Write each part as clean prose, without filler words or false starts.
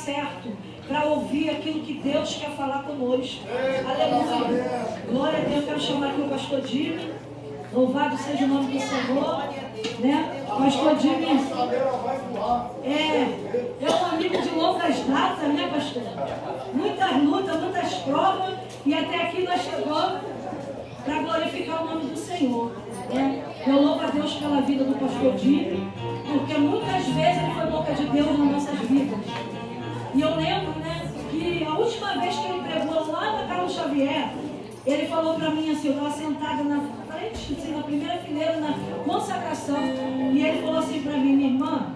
certo para ouvir aquilo que Deus quer falar conosco. Aleluia. Glória a Deus. Eu quero chamar aqui o pastor Jimmy. Louvado seja o nome do Senhor. Né? Pastor Jimmy é um amigo de longas datas, né, pastor? Muitas lutas, muitas provas, e até aqui nós chegamos para glorificar o nome do Senhor. Né? Eu louvo a Deus pela vida do pastor Jimmy, porque muitas vezes ele foi boca de Deus nas nossas vidas. E eu lembro, né, que a última vez que ele pregou lá na Carlos Xavier, ele falou para mim assim, eu estava sentada na frente, assim, na primeira fileira, na consagração, e ele falou assim para mim, minha irmã,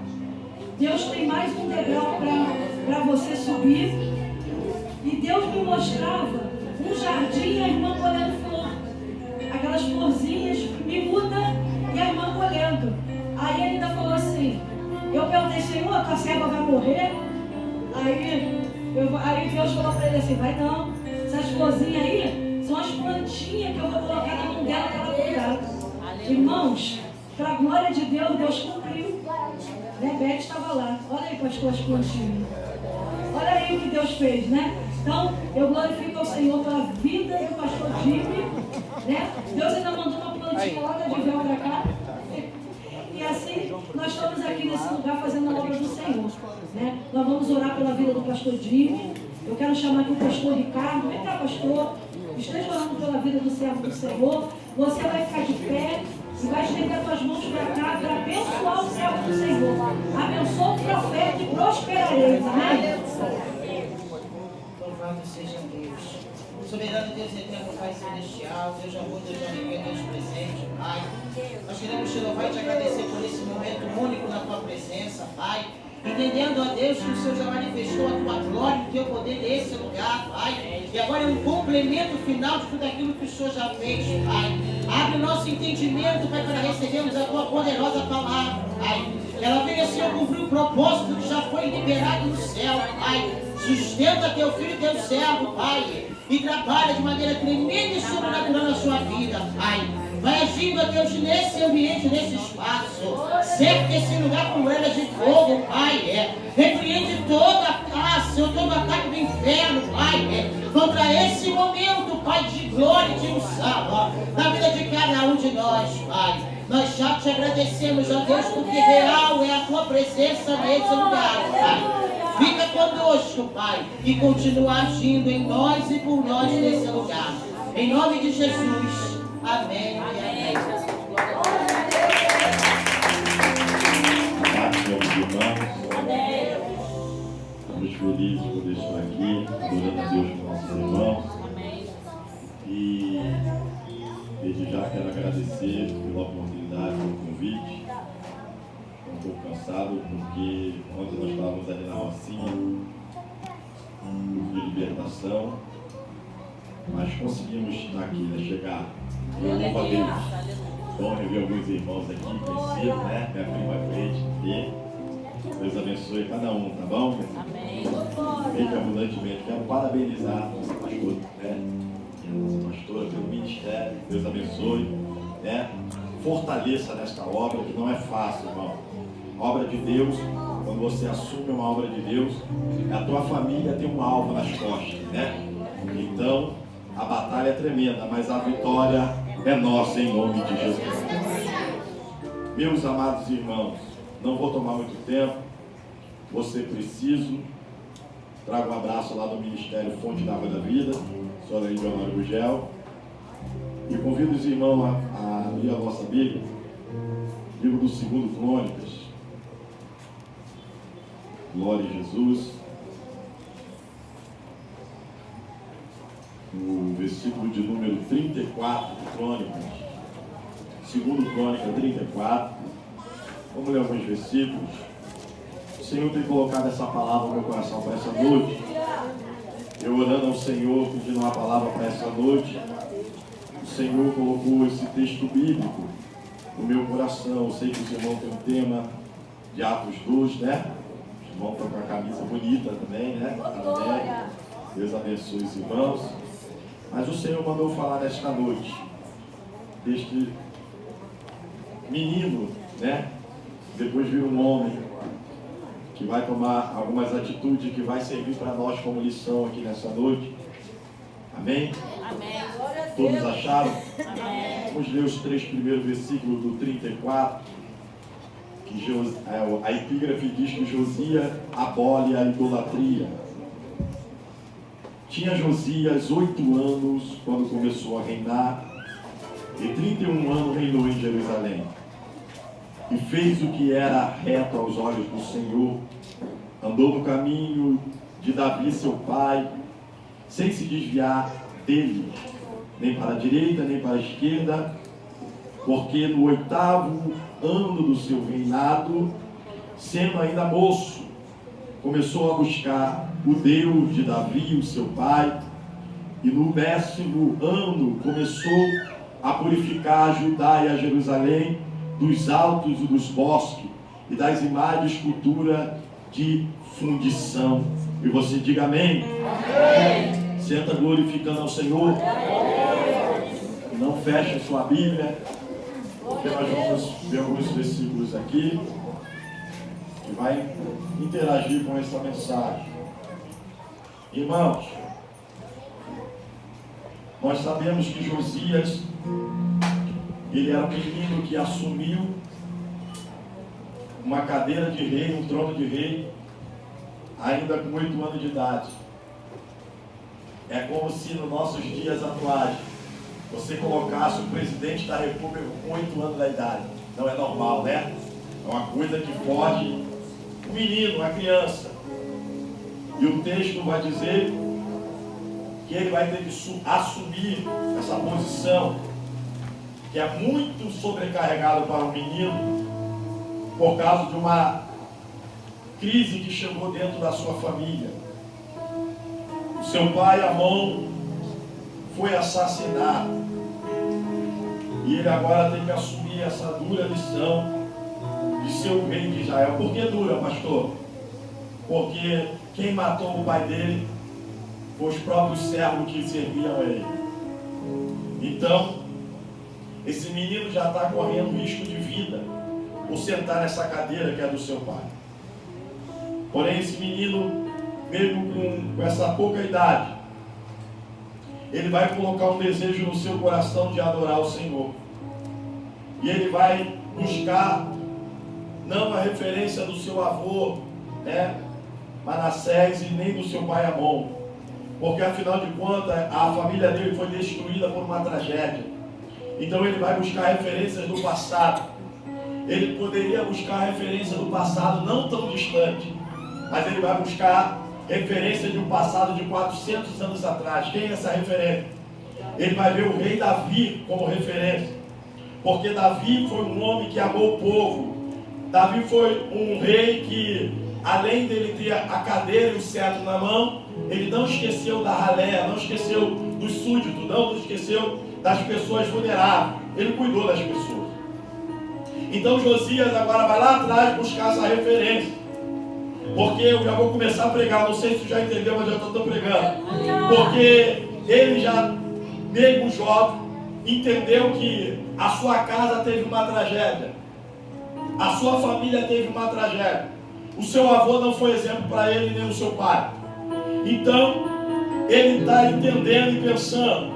Deus tem mais um degrau para você subir. E Deus me mostrava um jardim e a irmã colhendo flor. Aquelas florzinhas miúdas e a irmã colhendo. Aí ele ainda falou assim, eu perguntei, Senhor, tua serva vai morrer? Aí Deus falou para ele assim, vai não, essas florzinhas aí são as plantinhas que eu vou colocar na mão dela para ela cuidar. Irmãos, para a glória de Deus, Deus cumpriu. Né? Beth estava lá, olha aí, pastor, as plantinhas. Olha aí o que Deus fez, né? Então, eu glorifico ao Senhor pela vida do pastor Jimmy, né? Deus ainda mandou uma plantinha lá da Divel para cá. E assim, nós estamos aqui nesse lugar fazendo a obra do Senhor, né? Nós vamos orar pela vida do pastor Jimmy. Eu quero chamar aqui o pastor Ricardo. Vem cá, pastor. Esteja orando pela vida do servo do Senhor. Você vai ficar de pé e vai estender as tuas mãos para cá para abençoar o servo do Senhor. Abençoa o profeta e prosperareis. Amém? Louvado seja Deus. Soberano Deus eterno, Pai celestial, Deus de amor, Deus de alegria, Deus presente, Pai. Nós queremos te louvar e te agradecer por esse momento único na tua presença, Pai. Entendendo, ó Deus, que o Senhor já manifestou a tua glória e o teu poder nesse lugar, Pai. E agora é um complemento final de tudo aquilo que o Senhor já fez, Pai. Abre o nosso entendimento, Pai, para recebermos a tua poderosa palavra, Pai. Ela venha, Senhor, cumprir o propósito que já foi liberado no céu, Pai. Sustenta teu filho e teu servo, Pai. E trabalha de maneira tremenda e sobrenatural na sua vida, Pai. Vai agindo, ó Deus, nesse ambiente, nesse espaço. Cerca esse lugar com moedas de fogo, Pai. Repreende toda a classe, todo ataque do inferno, Pai. Contra esse momento, Pai, de glória e de unção, na vida de cada um de nós, Pai. Nós já te agradecemos, ó Deus, porque real é a tua presença nesse lugar, Pai. Fica conosco, Pai, e continua agindo em nós e por nós nesse lugar. Em nome de Jesus. Amém. Amém. Estamos felizes por estar aqui, adorando a Deus com nossos irmãos. E desde já quero agradecer pela oportunidade, pelo convite. Estou um pouco cansado porque ontem nós estávamos ali na Rocinha, de libertação, mas conseguimos aqui, né, chegar. Eu louvo a Deus. Bom rever alguns irmãos aqui, conhecidos, né? Minha prima Cleide, Deus abençoe cada um, tá bom? Amém. Fique abundantemente. Quero parabenizar o nosso pastor, né? E a nossa pastora pelo ministério. Deus abençoe, né? Fortaleça nesta obra que não é fácil, irmão. Obra de Deus, quando você assume uma obra de Deus, a tua família tem um alvo nas costas, né? Então, a batalha é tremenda, mas a vitória é nossa em nome de Jesus. Meus amados irmãos, não vou tomar muito tempo, vou ser preciso. Trago um abraço lá do Ministério Fonte da Água da Vida, Sra. Leonora Gugel, e convido os irmãos a ler a nossa Bíblia, livro do 2 Crônicas. Glória a Jesus. No versículo de número 34 de Crônicas, 2 Crônica 34, vamos ler alguns versículos. O Senhor tem colocado essa palavra no meu coração para essa noite. Eu orando ao Senhor, pedindo uma palavra para essa noite. O Senhor colocou esse texto bíblico no meu coração. Eu sei que os irmãos têm um tema de Atos 2, né? Os irmãos estão com a camisa bonita também, né? Amém. Deus abençoe os irmãos. Mas o Senhor mandou falar nesta noite deste menino, né? Depois veio um homem que vai tomar algumas atitudes que vai servir para nós como lição aqui nessa noite. Amém? Amém. Todos acharam? Amém. Vamos ler os 3 primeiros versículos do 34, que a epígrafe diz que Josias abole a idolatria. Tinha Josias 8 anos quando começou a reinar, e 31 anos reinou em Jerusalém. E fez o que era reto aos olhos do Senhor, andou no caminho de Davi seu pai, sem se desviar dele, nem para a direita, nem para a esquerda, porque no 8º ano do seu reinado, sendo ainda moço, começou a buscar o Deus de Davi, o seu pai, e no 10º ano começou a purificar Judá e a Jerusalém dos altos e dos bosques e das imagens de escultura de fundição. E você diga amém? Amém. Senta glorificando ao Senhor. Não feche sua Bíblia, porque nós vamos ver alguns versículos aqui que vai interagir com essa mensagem. Irmãos, nós sabemos que Josias, ele era um menino que assumiu uma cadeira de rei, um trono de rei, ainda com 8 anos de idade. É como se nos nossos dias atuais você colocasse o presidente da República com 8 anos de idade. Não é normal, né? É uma coisa que foge um menino, uma criança. E o texto vai dizer que ele vai ter que assumir essa posição, que é muito sobrecarregado para um menino, por causa de uma crise que chegou dentro da sua família. O seu pai, Amon, foi assassinado. E ele agora tem que assumir essa dura lição de ser o rei de Israel. Por que dura, pastor? Porque quem matou o pai dele foi os próprios servos que serviam a ele. Então, esse menino já está correndo risco de vida por sentar nessa cadeira que é do seu pai. Porém, esse menino, mesmo com essa pouca idade, ele vai colocar um desejo no seu coração de adorar o Senhor. E ele vai buscar não a referência do seu avô, né, Manassés, e nem do seu pai Amon. Porque afinal de contas, a família dele foi destruída por uma tragédia. Então ele vai buscar referências do passado. Ele poderia buscar referência do passado não tão distante, mas ele vai buscar referência de um passado de 400 anos atrás. Quem é essa referência? Ele vai ver o rei Davi como referência, porque Davi foi um homem que amou o povo. Davi foi um rei que, além dele ter a cadeira e o cetro na mão, ele não esqueceu da ralé, não esqueceu dos súditos, não esqueceu das pessoas vulneráveis. Ele cuidou das pessoas. Então Josias agora vai lá atrás buscar essa referência. Porque eu já vou começar a pregar, não sei se tu já entendeu, mas já estou pregando. Porque ele já, mesmo jovem, entendeu que a sua casa teve uma tragédia. A sua família teve uma tragédia. O seu avô não foi exemplo para ele, nem o seu pai. Então, ele está entendendo e pensando: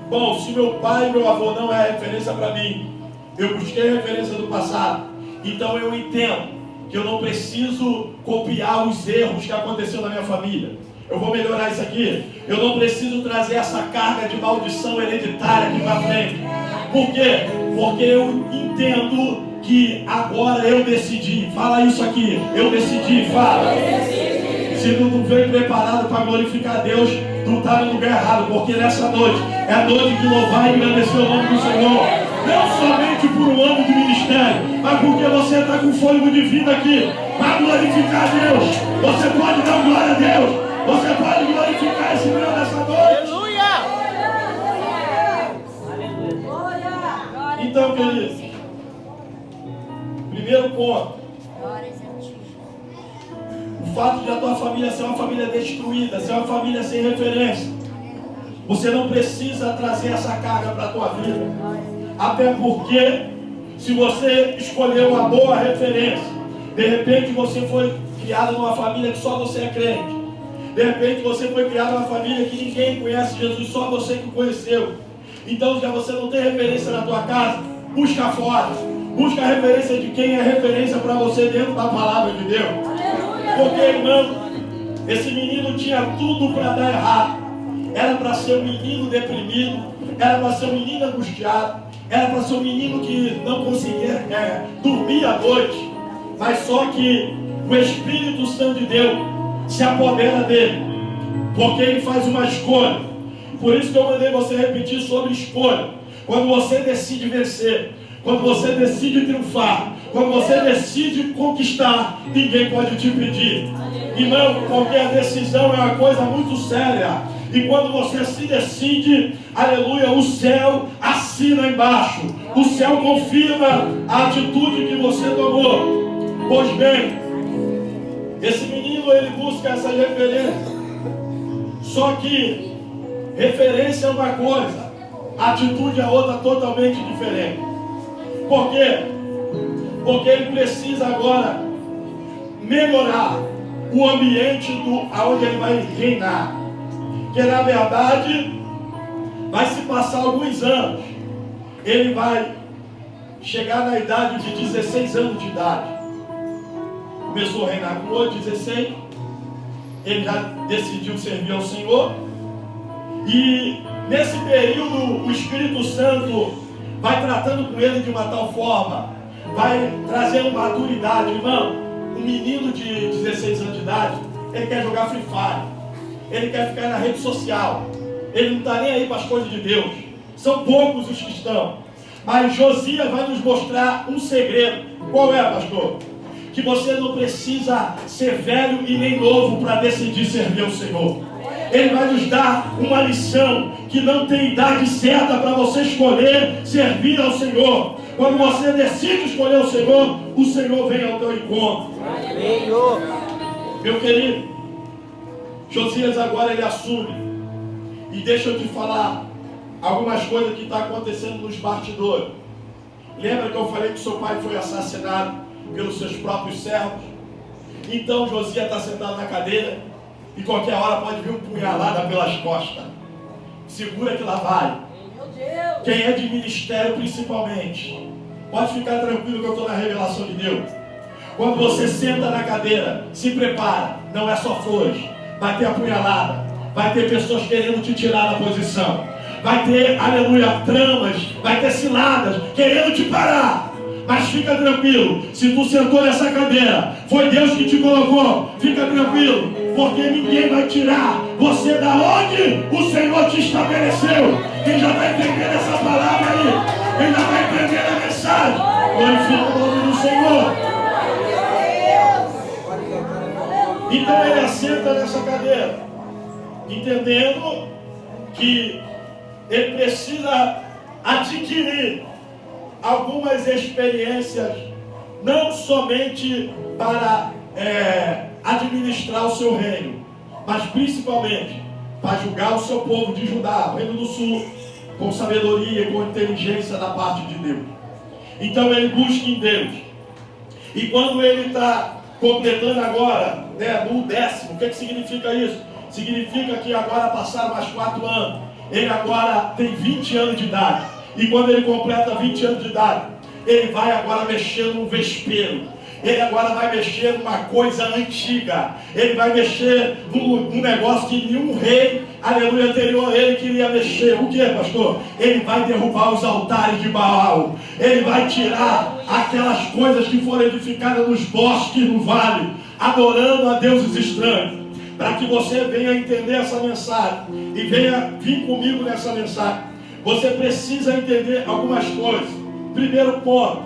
bom, se meu pai e meu avô não é referência para mim, eu busquei referência do passado, então eu entendo que eu não preciso copiar os erros que aconteceram na minha família. Eu vou melhorar isso aqui. Eu não preciso trazer essa carga de maldição hereditária aqui para frente. Por quê? Porque eu entendo que agora eu decidi. Fala isso aqui. Eu decidi, fala. Se tu não veio preparado para glorificar a Deus, tu está no lugar errado. Porque nessa noite é a noite de louvar e engrandecer o nome do Senhor. Não somente por um ano de ministério, mas porque você está com fôlego de vida aqui para glorificar a Deus. Você pode dar glória a Deus. Você pode glorificar esse Deus nessa noite. Aleluia! Então, queridos, primeiro ponto: o fato de a tua família ser uma família destruída, ser uma família sem referência, você não precisa trazer essa carga para a tua vida. Até porque, se você escolheu uma boa referência, de repente você foi criado numa família que só você é crente. De repente você foi criado numa família que ninguém conhece Jesus, só você que o conheceu. Então já você não tem referência na tua casa, busca fora. Busca a referência de quem é referência para você dentro da palavra de Deus. Porque, irmão, esse menino tinha tudo para dar errado. Era para ser um menino deprimido, era para ser um menino angustiado, era para ser um menino que não conseguia dormir à noite. Mas só que o Espírito Santo de Deus se apodera dele, porque ele faz uma escolha. Por isso que eu mandei você repetir sobre escolha. Quando você decide vencer, quando você decide triunfar, quando você decide conquistar, ninguém pode te impedir. Irmão, qualquer decisão é uma coisa muito séria. E quando você se decide, aleluia, o céu assina embaixo. O céu confirma a atitude que você tomou. Pois bem, esse menino, ele busca essa referência. Só que referência é uma coisa, atitude é outra totalmente diferente. Por quê? Porque ele precisa agora melhorar o ambiente aonde ele vai reinar. Que na verdade vai se passar alguns anos. Ele vai chegar na idade de 16 anos de idade. Começou a reinar com 8, 16. Ele já decidiu servir ao Senhor. E nesse período o Espírito Santo vai tratando com ele de uma tal forma, vai trazendo maturidade. Irmão, um menino de 16 anos de idade, ele quer jogar Free Fire, ele quer ficar na rede social, ele não está nem aí para as coisas de Deus. São poucos os que estão. Mas Josias vai nos mostrar um segredo. Qual é, pastor? Que você não precisa ser velho e nem novo para decidir servir ao Senhor. Ele vai nos dar uma lição que não tem idade certa para você escolher servir ao Senhor. Quando você decide escolher o Senhor vem ao teu encontro. Meu querido, Josias agora ele assume. E deixa eu te falar algumas coisas que estão acontecendo nos bastidores. Lembra que eu falei que seu pai foi assassinado pelos seus próprios servos? Então Josias está sentado na cadeira e qualquer hora pode vir um punhalada pelas costas. Segura que lá vai. Quem é de ministério principalmente, pode ficar tranquilo que eu estou na revelação de Deus. Quando você senta na cadeira, se prepara, não é só flores. Vai ter apunhalada, vai ter pessoas querendo te tirar da posição, vai ter, aleluia, tramas, vai ter ciladas querendo te parar. Mas fica tranquilo, se tu sentou nessa cadeira, foi Deus que te colocou, fica tranquilo, porque ninguém vai tirar você da onde o Senhor te estabeleceu. Quem já está entendendo essa palavra aí? Quem já está entendendo a mensagem? Glorifica o nome do Senhor. Então ele assenta nessa cadeira, entendendo que ele precisa adquirir algumas experiências, não somente para administrar o seu reino, mas principalmente para julgar o seu povo de Judá, o reino do sul, com sabedoria e com inteligência da parte de Deus. Então ele busca em Deus. E quando ele está completando agora, no 10º, o que significa isso? Significa que agora passaram mais 4 anos. Ele agora tem 20 anos de idade. E quando ele completa 20 anos de idade, ele vai agora mexer num vespeiro. Ele agora vai mexer numa coisa antiga. Ele vai mexer num negócio que nenhum rei, aleluia, anterior a ele queria mexer. O que, pastor? Ele vai derrubar os altares de Baal. Ele vai tirar aquelas coisas que foram edificadas nos bosques, no vale, adorando a deuses estranhos. Para que você venha entender essa mensagem e venha vir comigo nessa mensagem, você precisa entender algumas coisas. Primeiro ponto,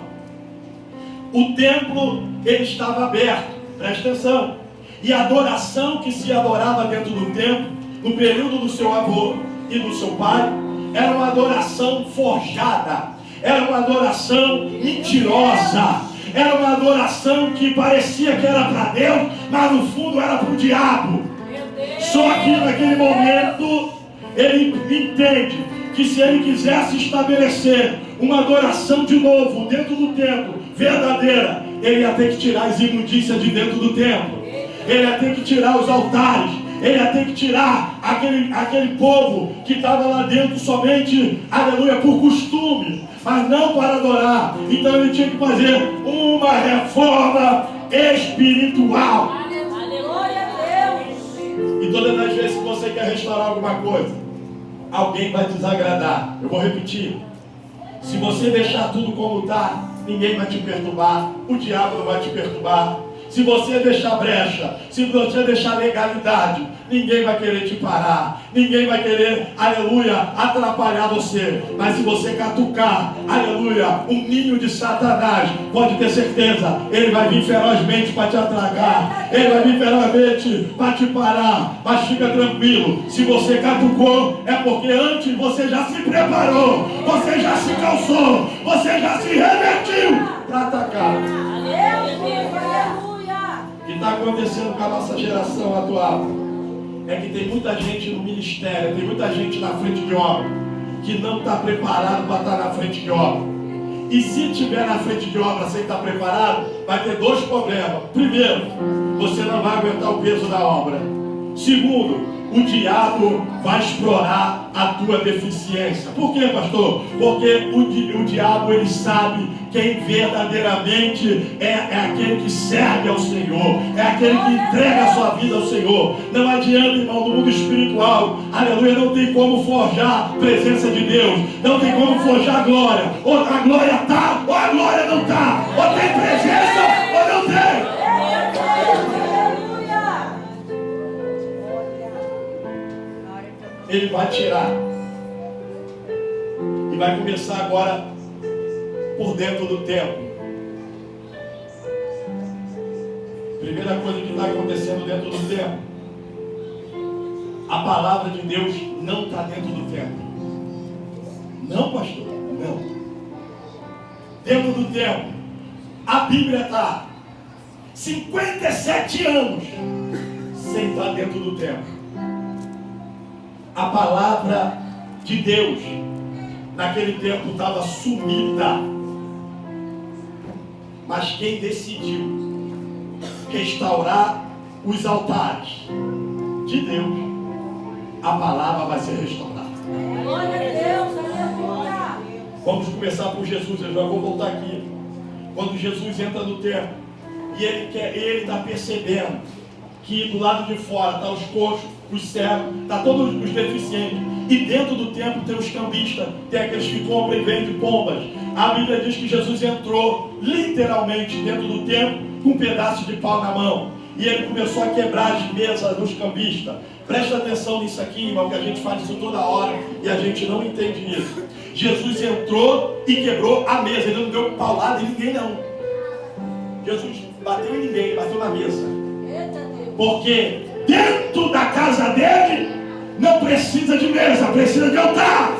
o templo ele estava aberto, presta atenção, e a adoração que se adorava dentro do templo, no período do seu avô e do seu pai, era uma adoração forjada, era uma adoração mentirosa, era uma adoração que parecia que era para Deus, mas no fundo era para o diabo. Só que naquele momento ele entende que se ele quisesse estabelecer uma adoração de novo dentro do templo, verdadeira, ele ia ter que tirar as imundícias de dentro do templo. Ele ia ter que tirar os altares. Ele ia ter que tirar aquele povo que estava lá dentro somente, aleluia, por costume, mas não para adorar. Então ele tinha que fazer uma reforma espiritual. Aleluia a Deus. E todas as vezes que você quer restaurar alguma coisa, alguém vai desagradar. Eu vou repetir. Se você deixar tudo como está, ninguém vai te perturbar. O diabo não vai te perturbar. Se você deixar brecha, se você deixar legalidade, ninguém vai querer te parar. Ninguém vai querer, aleluia, atrapalhar você. Mas se você catucar, aleluia, um ninho de Satanás, pode ter certeza, ele vai vir ferozmente para te atracar. Ele vai vir ferozmente para te parar. Mas fica tranquilo, se você catucou, é porque antes você já se preparou, você já se calçou, você já se revertiu para atacar. O que está acontecendo com a nossa geração atual é que tem muita gente no ministério, tem muita gente na frente de obra que não está preparado para estar na frente de obra. E se estiver na frente de obra sem estar preparado, vai ter dois problemas. Primeiro, você não vai aguentar o peso da obra. Segundo, o diabo vai explorar a tua deficiência. Por quê, pastor? Porque o diabo, ele sabe quem verdadeiramente é aquele que serve ao Senhor, é aquele que entrega a sua vida ao Senhor. Não adianta, irmão, no mundo espiritual, aleluia, não tem como forjar a presença de Deus, não tem como forjar a glória. Ou a glória está, ou a glória não está, ou tem presença, ou não tem. Ele vai tirar e vai começar agora por dentro do templo. Primeira coisa que está acontecendo dentro do templo, a palavra de Deus não está dentro do templo. Não, pastor, não. Dentro do templo, a Bíblia está 57 anos sem estar dentro do templo. A palavra de Deus naquele tempo estava sumida. Mas quem decidiu restaurar os altares de Deus, a palavra vai ser restaurada. Glória a Deus, aleluia. Vamos começar por Jesus, eu já vou voltar aqui. Quando Jesus entra no templo e ele está percebendo que do lado de fora está os coxos, os cegos, está todos os deficientes. E dentro do templo tem os cambistas, tem aqueles que compram e vendem pombas. A Bíblia diz que Jesus entrou literalmente dentro do templo com um pedaço de pau na mão. E ele começou a quebrar as mesas dos cambistas. Presta atenção nisso aqui, irmão, que a gente faz isso toda hora e a gente não entende isso. Jesus entrou e quebrou a mesa. Ele não deu paulada em ninguém, não. Jesus bateu em ninguém, bateu na mesa. Porque dentro da casa dele não precisa de mesa, precisa de altar.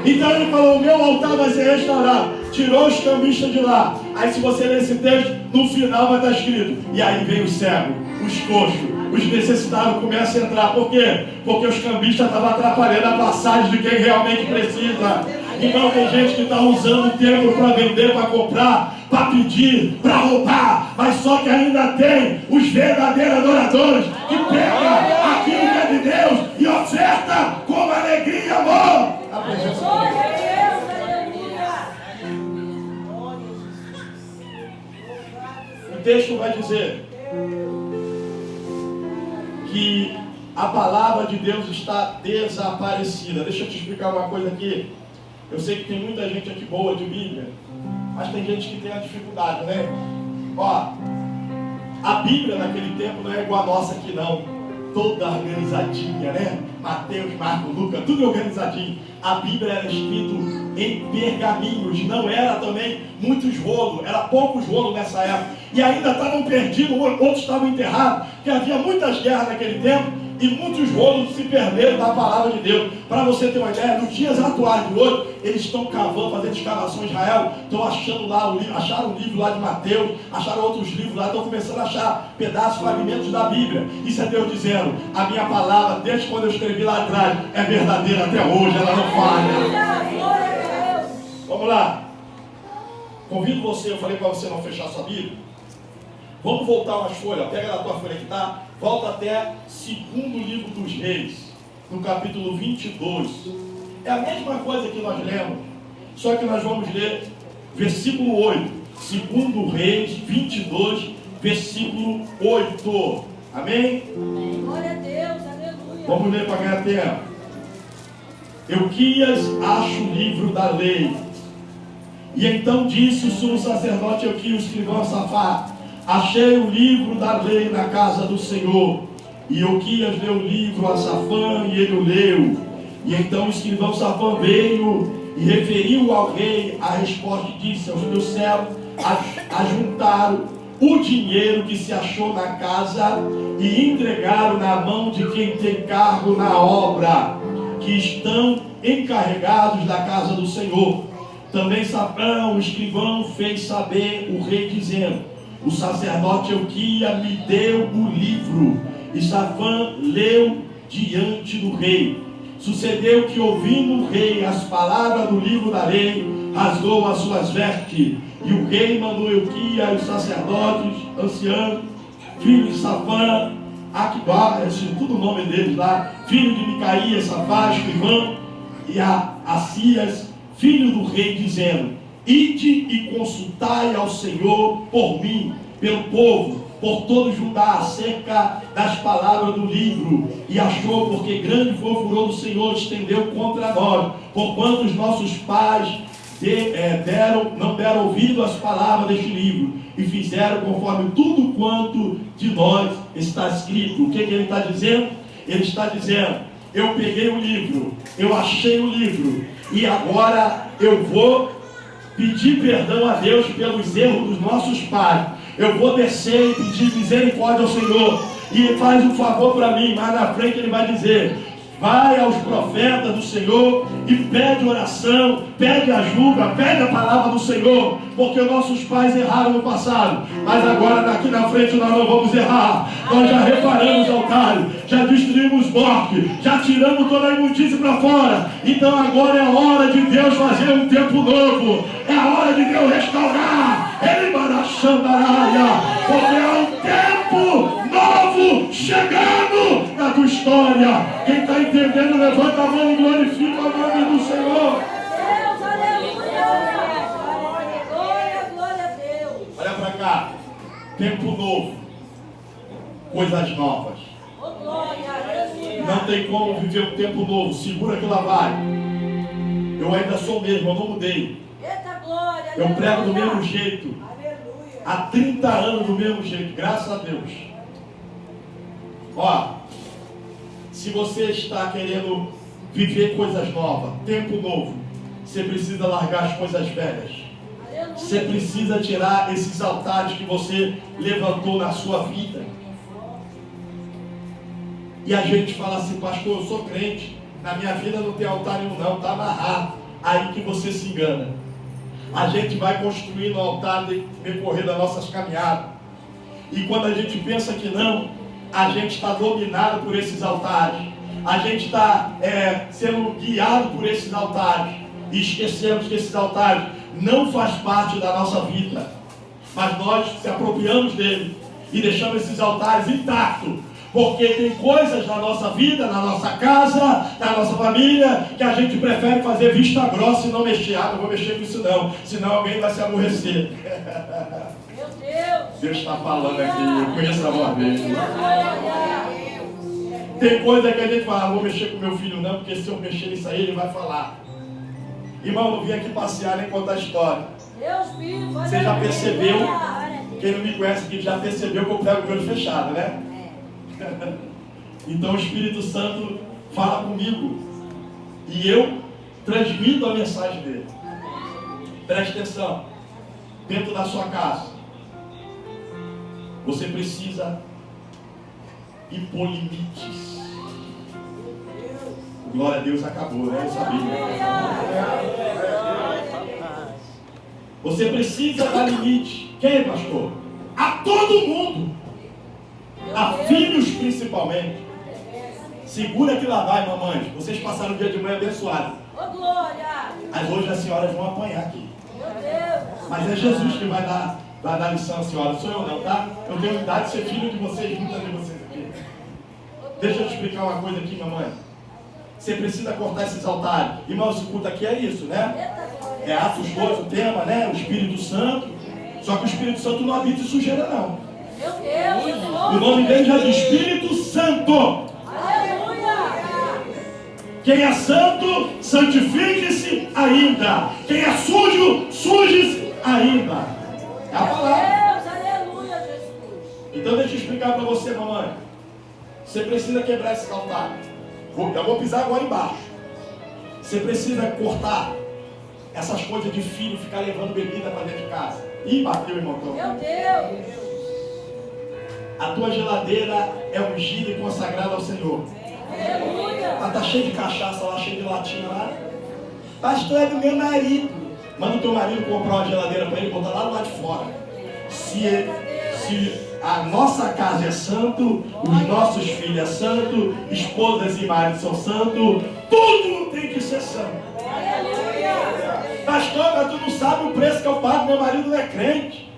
Então ele falou, o meu altar vai ser restaurado. Tirou os cambistas de lá. Aí se você ler esse texto, no final vai estar escrito, e aí vem os cegos, os coxos, os necessitados começam a entrar. Por quê? Porque os cambistas estavam atrapalhando a passagem de quem realmente precisa. Então tem gente que está usando o templo para vender, para comprar, para pedir, para roubar, mas só que ainda tem os verdadeiros adoradores que pegam aquilo que é de Deus e oferta com alegria e amor a presença de Deus. O texto vai dizer que a palavra de Deus está desaparecida. Deixa eu te explicar uma coisa aqui. Eu sei que tem muita gente aqui boa de Bíblia, mas tem gente que tem a dificuldade, né? Ó, a Bíblia naquele tempo não é igual a nossa aqui não. Toda organizadinha, né? Mateus, Marcos, Lucas, tudo organizadinho. A Bíblia era escrito em pergaminhos, não era também muitos rolos, era poucos rolos nessa época. E ainda estavam perdidos, outros estavam enterrados, porque havia muitas guerras naquele tempo. E muitos rolos se perderam da palavra de Deus. Para você ter uma ideia, nos dias atuais de hoje, eles estão cavando, fazendo escavação em Israel, estão achando lá o livro, acharam um livro lá de Mateus, acharam outros livros lá, estão começando a achar pedaços, fragmentos da Bíblia. Isso é Deus dizendo, a minha palavra, desde quando eu escrevi lá atrás, é verdadeira até hoje, ela não falha. Vamos lá. Convido você, eu falei para você não fechar sua Bíblia. Vamos voltar umas folhas, pega na tua folha que está, volta até segundo livro dos Reis, no capítulo 22. É a mesma coisa que nós lemos, só que nós vamos ler versículo 8, segundo Reis 22, versículo 8. Amém? Glória a Deus, aleluia. Vamos ler para ganhar tempo. Euquias acha o livro da lei. E então disse o sumo sacerdote Euquias, escrivão Safá: achei o livro da lei na casa do Senhor. E Euquias leu o livro a Safã, e ele o leu. E então o escrivão Safã veio e referiu ao rei a resposta, e disse aos meus servos: ajuntaram o dinheiro que se achou na casa e entregaram na mão de quem tem cargo na obra, que estão encarregados da casa do Senhor. Também Safã, o escrivão, fez saber o rei, dizendo: o sacerdote Euquias me deu o livro. E Safã leu diante do rei. Sucedeu que, ouvindo o rei as palavras do livro da lei, rasgou as suas vestes. E o rei mandou Euquias e os sacerdotes, anciãos, filhos de Safã, Aquibá, tudo o nome deles lá, filho de Micaías, Safá, escrivão, e a Acias, filho do rei, dizendo: ide e consultai ao Senhor por mim, pelo povo, por todo Judá, acerca das palavras do livro. E achou, porque grande foi o furor do Senhor, estendeu contra nós, porquanto os nossos pais não deram ouvido às palavras deste livro, e fizeram conforme tudo quanto de nós está escrito. O que ele está dizendo? Ele está dizendo: eu peguei o livro, eu achei o livro, e agora eu vou pedir perdão a Deus pelos erros dos nossos pais. Eu vou descer e pedir misericórdia ao Senhor. E faz um favor para mim. Mais na frente ele vai dizer: vai aos profetas do Senhor e pede oração, pede ajuda, pede a palavra do Senhor, porque nossos pais erraram no passado, mas agora daqui na frente nós não vamos errar. Nós já reparamos altares, já destruímos morte, já tiramos toda a imundícia para fora. Então agora é a hora de Deus fazer um tempo novo, é a hora de Deus restaurar. Ele marachandaraya, porque é um tempo novo chegando na tua história. Quem está entendendo, levanta a mão e glorifica o nome do Senhor. Deus, aleluia. Glória, glória a Deus. Olha para cá. Tempo novo, coisas novas. Oh, glória, aleluia. Não tem como viver um tempo novo. Segura que lá vai. Eu ainda sou o mesmo, eu não mudei. Eita glória, Eu prego do aleluia. mesmo jeito. Aleluia. Há 30 anos do mesmo jeito, graças a Deus. Ó, se você está querendo viver coisas novas, tempo novo, você precisa largar as coisas velhas. Aleluia. Você precisa tirar esses altares que você levantou na sua vida. E a gente fala assim: pastor, eu sou crente, na minha vida não tem altar nenhum não, está amarrado. Aí que você se engana. A gente vai construindo o altar no decorrer das nossas caminhadas. E quando a gente pensa que não, a gente está dominado por esses altares. A gente está sendo guiado por esses altares. E esquecemos que esses altares não faz parte da nossa vida. Mas nós se apropriamos dele e deixamos esses altares intactos. Porque tem coisas na nossa vida, na nossa casa, na nossa família, que a gente prefere fazer vista grossa e não mexer. Ah, não vou mexer com isso não, senão alguém vai se aborrecer. Meu Deus. Deus está falando aqui, eu conheço a voz dele. Glória. Tem coisa que a gente fala: não vou mexer com meu filho não, porque se eu mexer nisso aí, ele vai falar. Irmão, não vim aqui passear nem contar história. Deus vivo. Você já aleluia. percebeu, quem não me conhece aqui já percebeu que eu prego de olho fechado, né? Então o Espírito Santo fala comigo e eu transmito a mensagem dele. Preste atenção. Dentro da sua casa, você precisa impor limites. Glória a Deus, acabou, né? Eu sabia. Você precisa dar limite. Quem, pastor? A todo mundo. A filhos principalmente. Segura que lá vai, mamães. Vocês passaram o dia de manhã abençoado. Oh, glória. Mas hoje as senhoras vão apanhar aqui. Meu Deus. Mas é Jesus que vai dar Vai dar lição, senhora. Sou eu não, tá? Eu tenho idade de ser filho de vocês, muitas de vocês aqui. Deixa eu te explicar uma coisa aqui, mamãe. Você precisa cortar esses altares. Irmão, esse culto aqui é isso, né? É Atos 2, o tema, né? O Espírito Santo. Só que o Espírito Santo não habita em sujeira, não. Meu Deus. O nome dele já é de Espírito Santo. Aleluia. Quem é santo, santifique-se ainda. Quem é sujo, suje-se ainda. É a palavra. Deus, aleluia, Jesus. Então deixa eu explicar para você, mamãe. Você precisa quebrar esse altar. Eu vou pisar agora embaixo. Você precisa cortar essas coisas de filho ficar levando bebida para dentro de casa. Ih, bateu, irmão. Meu Deus. A tua geladeira é ungida e consagrada ao Senhor. Aleluia. Ela tá cheia de cachaça lá, cheia de latinha lá. Pastor, é do meu marido. Manda o teu marido comprar uma geladeira para ele, botar lá do lado de fora. Se a nossa casa é santo, os nossos filhos é santo, esposas e maridos são santos, tudo tem que ser santo. Aleluia. Pastor, mas tu não sabe o preço que eu pago, meu marido não é crente.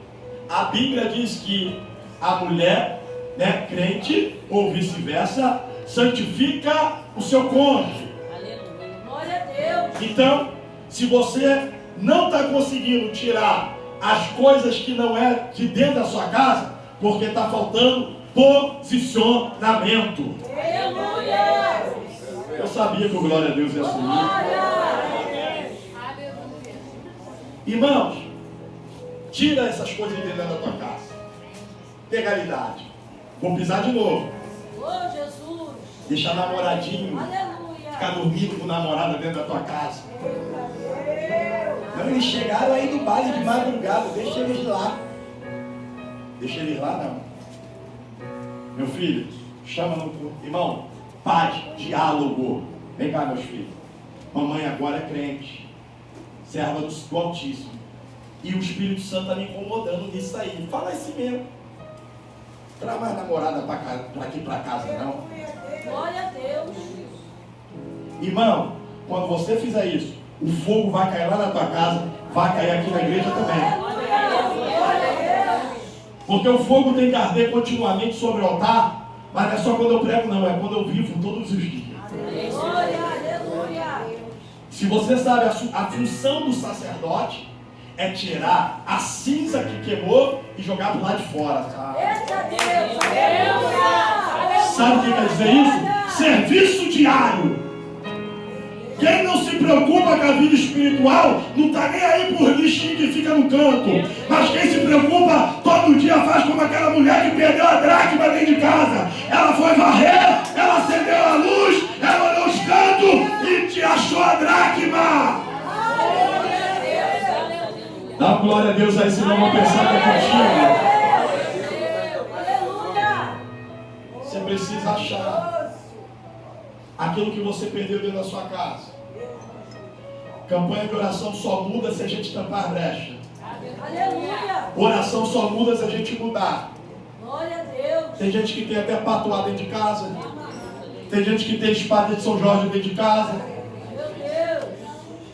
A Bíblia diz que a mulher, né, crente, ou vice-versa, santifica o seu cônjuge. Aleluia. Glória a Deus. Então, se você não está conseguindo tirar as coisas que não é de dentro da sua casa, porque está faltando posicionamento. Aleluia. Eu sabia que o glória a Deus ia assumir. Glória. Irmãos, tira essas coisas de dentro da tua casa. Legalidade. Vou pisar de novo. Oh, Jesus. Deixar namoradinho Aleluia. ficar dormindo com namorada dentro da tua casa. Não, eles chegaram aí do baile de madrugada. Deixa eles lá. Deixa eles lá, não. Meu filho, chama no... Irmão, paz, diálogo. Vem cá, meus filhos. Mamãe agora é crente. Serva do Altíssimo. E o Espírito Santo está me incomodando nisso aí. Fala assim mesmo. Traz mais namorada para aqui para casa, não. Glória a Deus. Irmão, quando você fizer isso, o fogo vai cair lá na tua casa, vai cair aqui na igreja também. Porque o fogo tem que arder continuamente sobre o altar, mas não é só quando eu prego, não, é quando eu vivo todos os dias. Glória, aleluia. Se você sabe a função do sacerdote é tirar a cinza que queimou e jogar para lá de fora. Eita Deus, aleluia. Sabe o que quer dizer isso? Serviço diário. Quem não se preocupa com a vida espiritual não está nem aí por lixinho que fica no canto. Mas quem se preocupa todo dia faz como aquela mulher que perdeu a dracma dentro de casa. Ela foi varrer, ela acendeu a luz, ela olhou os cantos e te achou a dracma. Dá glória a Deus aí, senão vão pensar que é contigo. Aleluia. Você precisa achar aquilo que você perdeu dentro da sua casa. Campanha de oração só muda se a gente tampar a brecha. Aleluia. Oração só muda se a gente mudar. Glória a Deus. Tem gente que tem até patuá dentro de casa. Tem gente que tem espada de São Jorge dentro de casa. Meu Deus.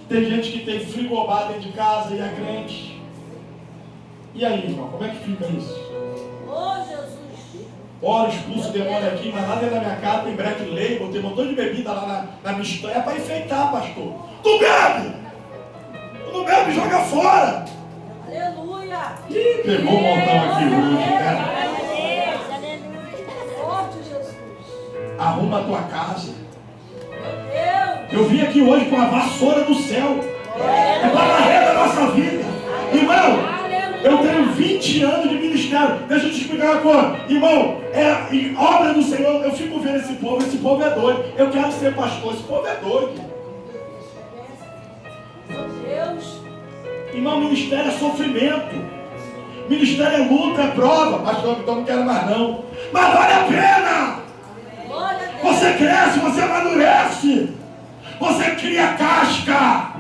Tem gente que tem frigobar dentro de casa e é crente. E aí, irmão, como é que fica isso? Oh, Jesus. Ora, expulso o demônio aqui, mas lá dentro da minha casa tem Black Label, tem um montão de bebida lá na minha história. É para enfeitar, pastor. Tu bebe! Tu não bebe, joga fora! Aleluia. Ih, pegou um montão aqui hoje, né? Forte, Jesus. Arruma a tua casa. Meu Deus. Eu vim aqui hoje com a vassoura do céu. É para varrer da nossa vida. Irmão, eu tenho 20 anos de ministério. Deixa eu te explicar uma coisa. Irmão, obra do Senhor. Eu fico vendo esse povo é doido. Eu quero ser pastor, esse povo é doido. Meu Deus. Irmão, ministério é sofrimento. Ministério é luta, é prova. Pastor, então não quero mais não. Mas vale a pena. Glória a Deus. Você cresce, você amadurece. Você cria casca.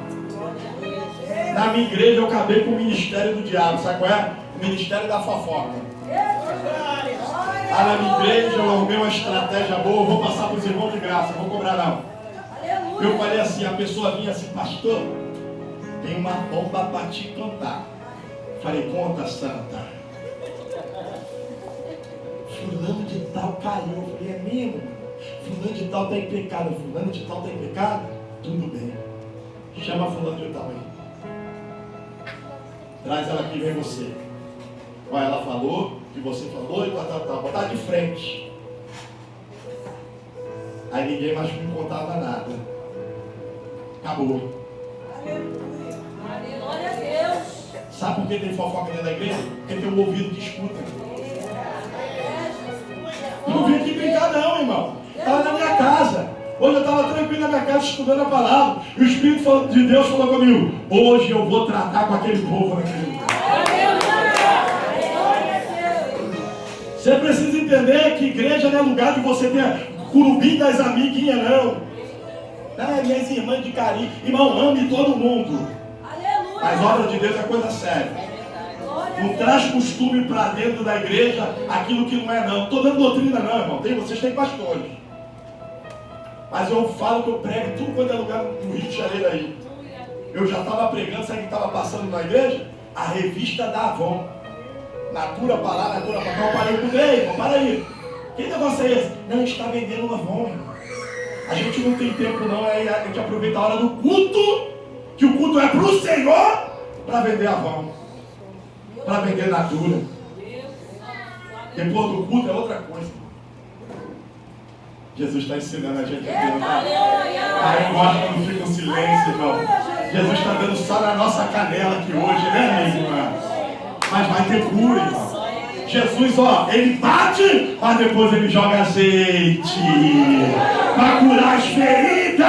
Na minha igreja eu acabei com o ministério do diabo. Sabe qual é? O ministério da fofoca. Lá na minha igreja eu arrumei uma estratégia boa. Eu vou passar para os irmãos de graça. Não vou cobrar não. Aleluia. Eu falei assim, a pessoa vinha assim, pastor, tem uma bomba para te contar. Falei, conta, santa. Fulano de tal caiu. Eu falei, é mesmo? Fulano de tal está em pecado. Fulano de tal está em pecado? Tudo bem. Chama fulano de tal aí. Traz ela aqui, vem você. Olha, ela falou, que você falou e tal. Botar de frente. Aí ninguém mais me contava nada. Acabou. Glória a Deus. Sabe por que tem fofoca dentro da igreja? Porque tem um ouvido que escuta. Não vim aqui brincar não, irmão. Estava na minha casa. Hoje eu estava tranquilo na minha casa estudando a palavra. E o Espírito de Deus falou comigo. Hoje eu vou tratar com aquele povo naquele lugar. Você precisa entender que igreja não é lugar de você ter curubim das amiguinhas, não. Minhas irmãs de carinho. Irmão, ame todo mundo. Aleluia. Mas obra de Deus é coisa séria. Não traz costume para dentro da igreja aquilo que não é, não. Não estou dando doutrina, não, irmão. Vocês têm pastores. Mas eu falo que eu prego tudo quanto é lugar no Rio de Janeiro aí. Eu já estava pregando, sabe o que estava passando na igreja? A revista da Avon. Natura para lá, Natura para cá. Eu parei com ele, irmão, para aí. Que negócio é esse? Não, a gente está vendendo uma Avon, irmão. A gente não tem tempo, não. A gente aproveita a hora do culto, que o culto é para o Senhor, para vender Avon. Para vender Natura. Depois do culto é outra coisa. Jesus está ensinando a gente a perguntar. Aí eu gosto quando fica um silêncio, irmão. Jesus está dando só na nossa canela aqui hoje, né, minha irmã? Mas vai ter cura, irmão. Jesus, ó, ele bate, mas depois ele joga azeite para curar as feridas.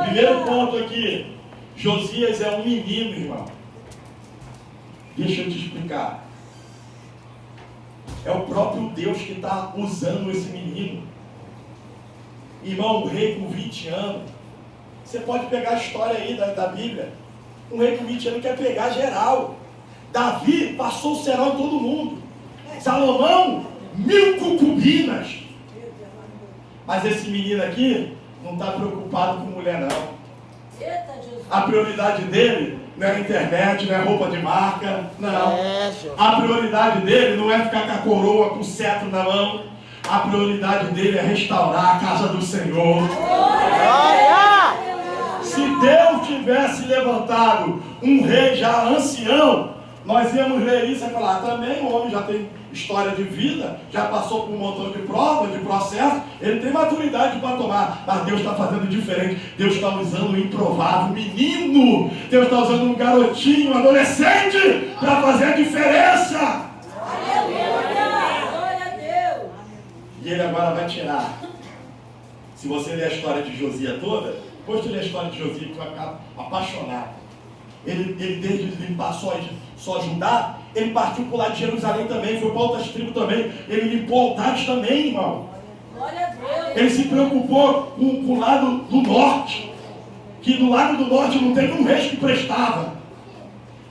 Primeiro ponto aqui. Josias é um menino, irmão. Deixa eu te explicar. É o próprio Deus que está usando esse menino. Irmão, um rei com 20 anos. Você pode pegar a história aí da Bíblia. Um rei com 20 anos quer pegar geral. Davi passou o serol em todo mundo. Salomão, 1000 concubinas. Mas esse menino aqui não está preocupado com mulher, não. A prioridade dele não é a internet, não é roupa de marca, não. A prioridade dele não é ficar com a coroa, com o cetro na mão. A prioridade dele é restaurar a casa do Senhor. Se Deus tivesse levantado um rei já ancião, nós íamos ler isso e falar, também o homem já tem história de vida, já passou por um montão de provas, de processos, ele tem maturidade para tomar, mas Deus está fazendo diferente. Deus está usando o improvável, um menino. Deus está usando um garotinho, um adolescente, para fazer a diferença. Glória a Deus. E ele agora vai tirar. Se você ler a história de Josias toda, depois de ler a história de Josias, você vai ficar apaixonado. Ele desde ele passou só Judá, ele partiu para o lado de Jerusalém também, foi para outras tribos também, ele limpou altares também, irmão. Glória a Deus. Ele se preocupou com o lado do norte, que do lado do norte não teve um rei que prestava.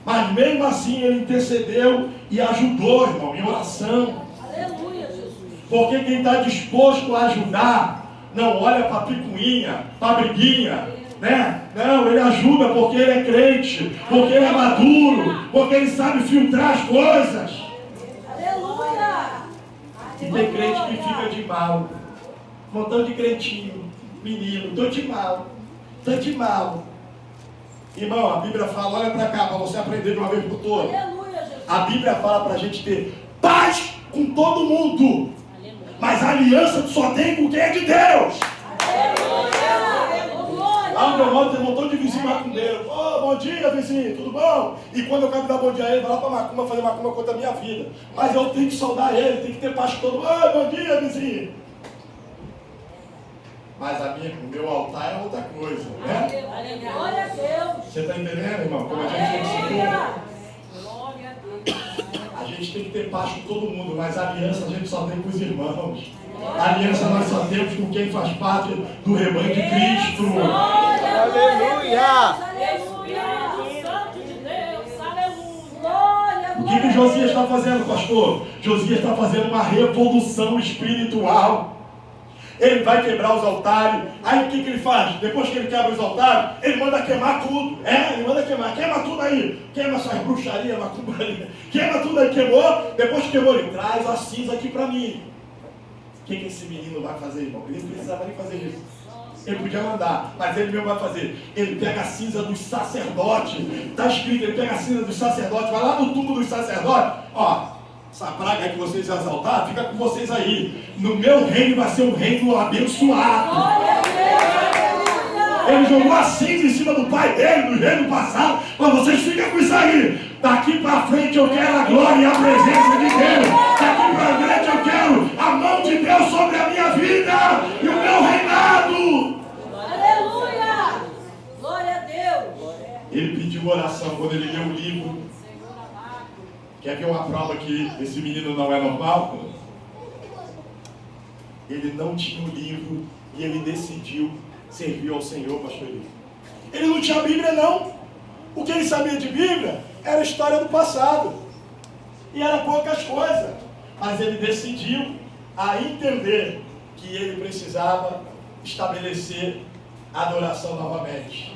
Mas mesmo assim ele intercedeu e ajudou, irmão, em oração. Aleluia, Jesus. Porque quem está disposto a ajudar, não olha para a picuinha, para a briguinha, né? Não, ele ajuda porque ele é crente, porque ele é maduro, porque ele sabe filtrar as coisas. Aleluia. E tem crente que fica de mal, montão de crentinho, menino, tô de mal. Irmão, a Bíblia fala, olha para cá, para você aprender de uma vez por todas. Aleluia, Jesus. A Bíblia fala para a gente ter paz com todo mundo, mas a aliança só tem com quem é de Deus. Ah, meu irmão, tem um montão de vizinho macumbeiro. Oh, bom dia, vizinho, tudo bom? E quando eu quero dar bom dia a ele, vai lá para macumba fazer macumba contra a minha vida. Mas eu tenho que saudar ele, tenho que ter paz com todo mundo. Oh, bom dia, vizinho. Mas o meu altar é outra coisa, né? Glória a Deus. Você está entendendo, irmão? Como a gente tem que se ter? Glória a Deus. A gente tem que ter paz com todo mundo, mas a aliança a gente só tem com os irmãos. A aliança nós só temos com quem faz parte do rebanho de Cristo. Aleluia. O que Josias está fazendo, pastor? Josias está fazendo uma revolução espiritual. Ele vai quebrar os altares. Aí o que ele faz? Depois que ele quebra os altares, ele manda queimar tudo. Ele manda queimar. Queima tudo aí. Queima essas bruxarias, macumbaria. Queima tudo aí. Queimou. Depois que queimou, ele traz a cinza aqui para mim. O que esse menino vai fazer, irmão? Ele não precisava nem fazer isso. Ele podia mandar, mas ele mesmo vai fazer. Ele pega a cinza dos sacerdotes. Está escrito, ele pega a cinza dos sacerdotes. Vai lá no túmulo dos sacerdotes. Ó, essa praga aí que vocês exaltaram, fica com vocês aí. No meu reino vai ser um reino abençoado. Ele jogou a cinza em cima do pai dele, do reino passado. Mas vocês ficam com isso aí. Daqui para frente eu quero a glória e a presença de Deus. Daqui para frente eu quero a mão de Deus sobre a minha vida e o meu reinado. Aleluia! Glória a Deus! Ele pediu oração quando ele leu o livro. Quer ver uma prova que esse menino não é normal? Ele não tinha o livro e ele decidiu servir ao Senhor, pastor Elias. Ele não tinha Bíblia, não. O que ele sabia de Bíblia era a história do passado. E era poucas coisas. Mas ele decidiu a entender que ele precisava estabelecer a adoração novamente.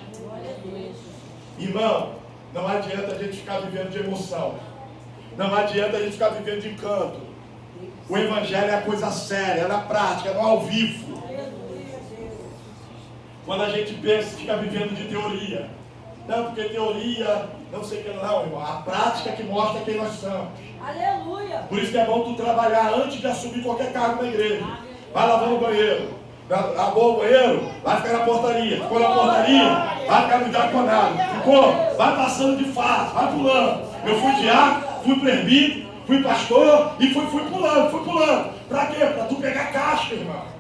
Irmão, não adianta a gente ficar vivendo de emoção. Não adianta a gente ficar vivendo de canto. O evangelho é a coisa séria, é na prática, é no ao vivo. Quando a gente pensa, fica vivendo de teoria. Não, porque teoria, não sei o que não, irmão. A prática que mostra quem nós somos. Aleluia! Por isso que é bom tu trabalhar antes de assumir qualquer cargo na igreja. Vai lavando o banheiro. Lavou o banheiro, vai ficar na portaria. Ficou na portaria, vai ficar no diaconado. Ficou, vai passando de fase, vai pulando. Eu fui diácono, fui presbítero, fui pastor e fui pulando. Pra quê? Pra tu pegar casca, irmão.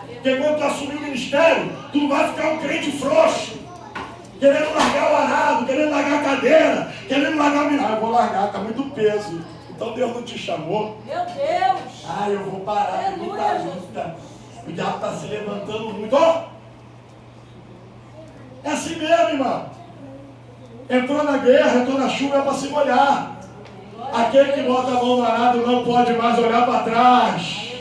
Porque quando tu assumir o ministério, tu não vai ficar um crente frouxo. Querendo largar o arado, querendo largar a cadeira, querendo largar o milagre. Eu vou largar, tá muito peso. Então Deus não te chamou. Meu Deus! Eu vou parar, tem muita luta. O diabo está se levantando muito. É assim mesmo, irmão. Entrou na guerra, entrou na chuva, é para se molhar. Aquele que bota a mão no arado não pode mais olhar para trás.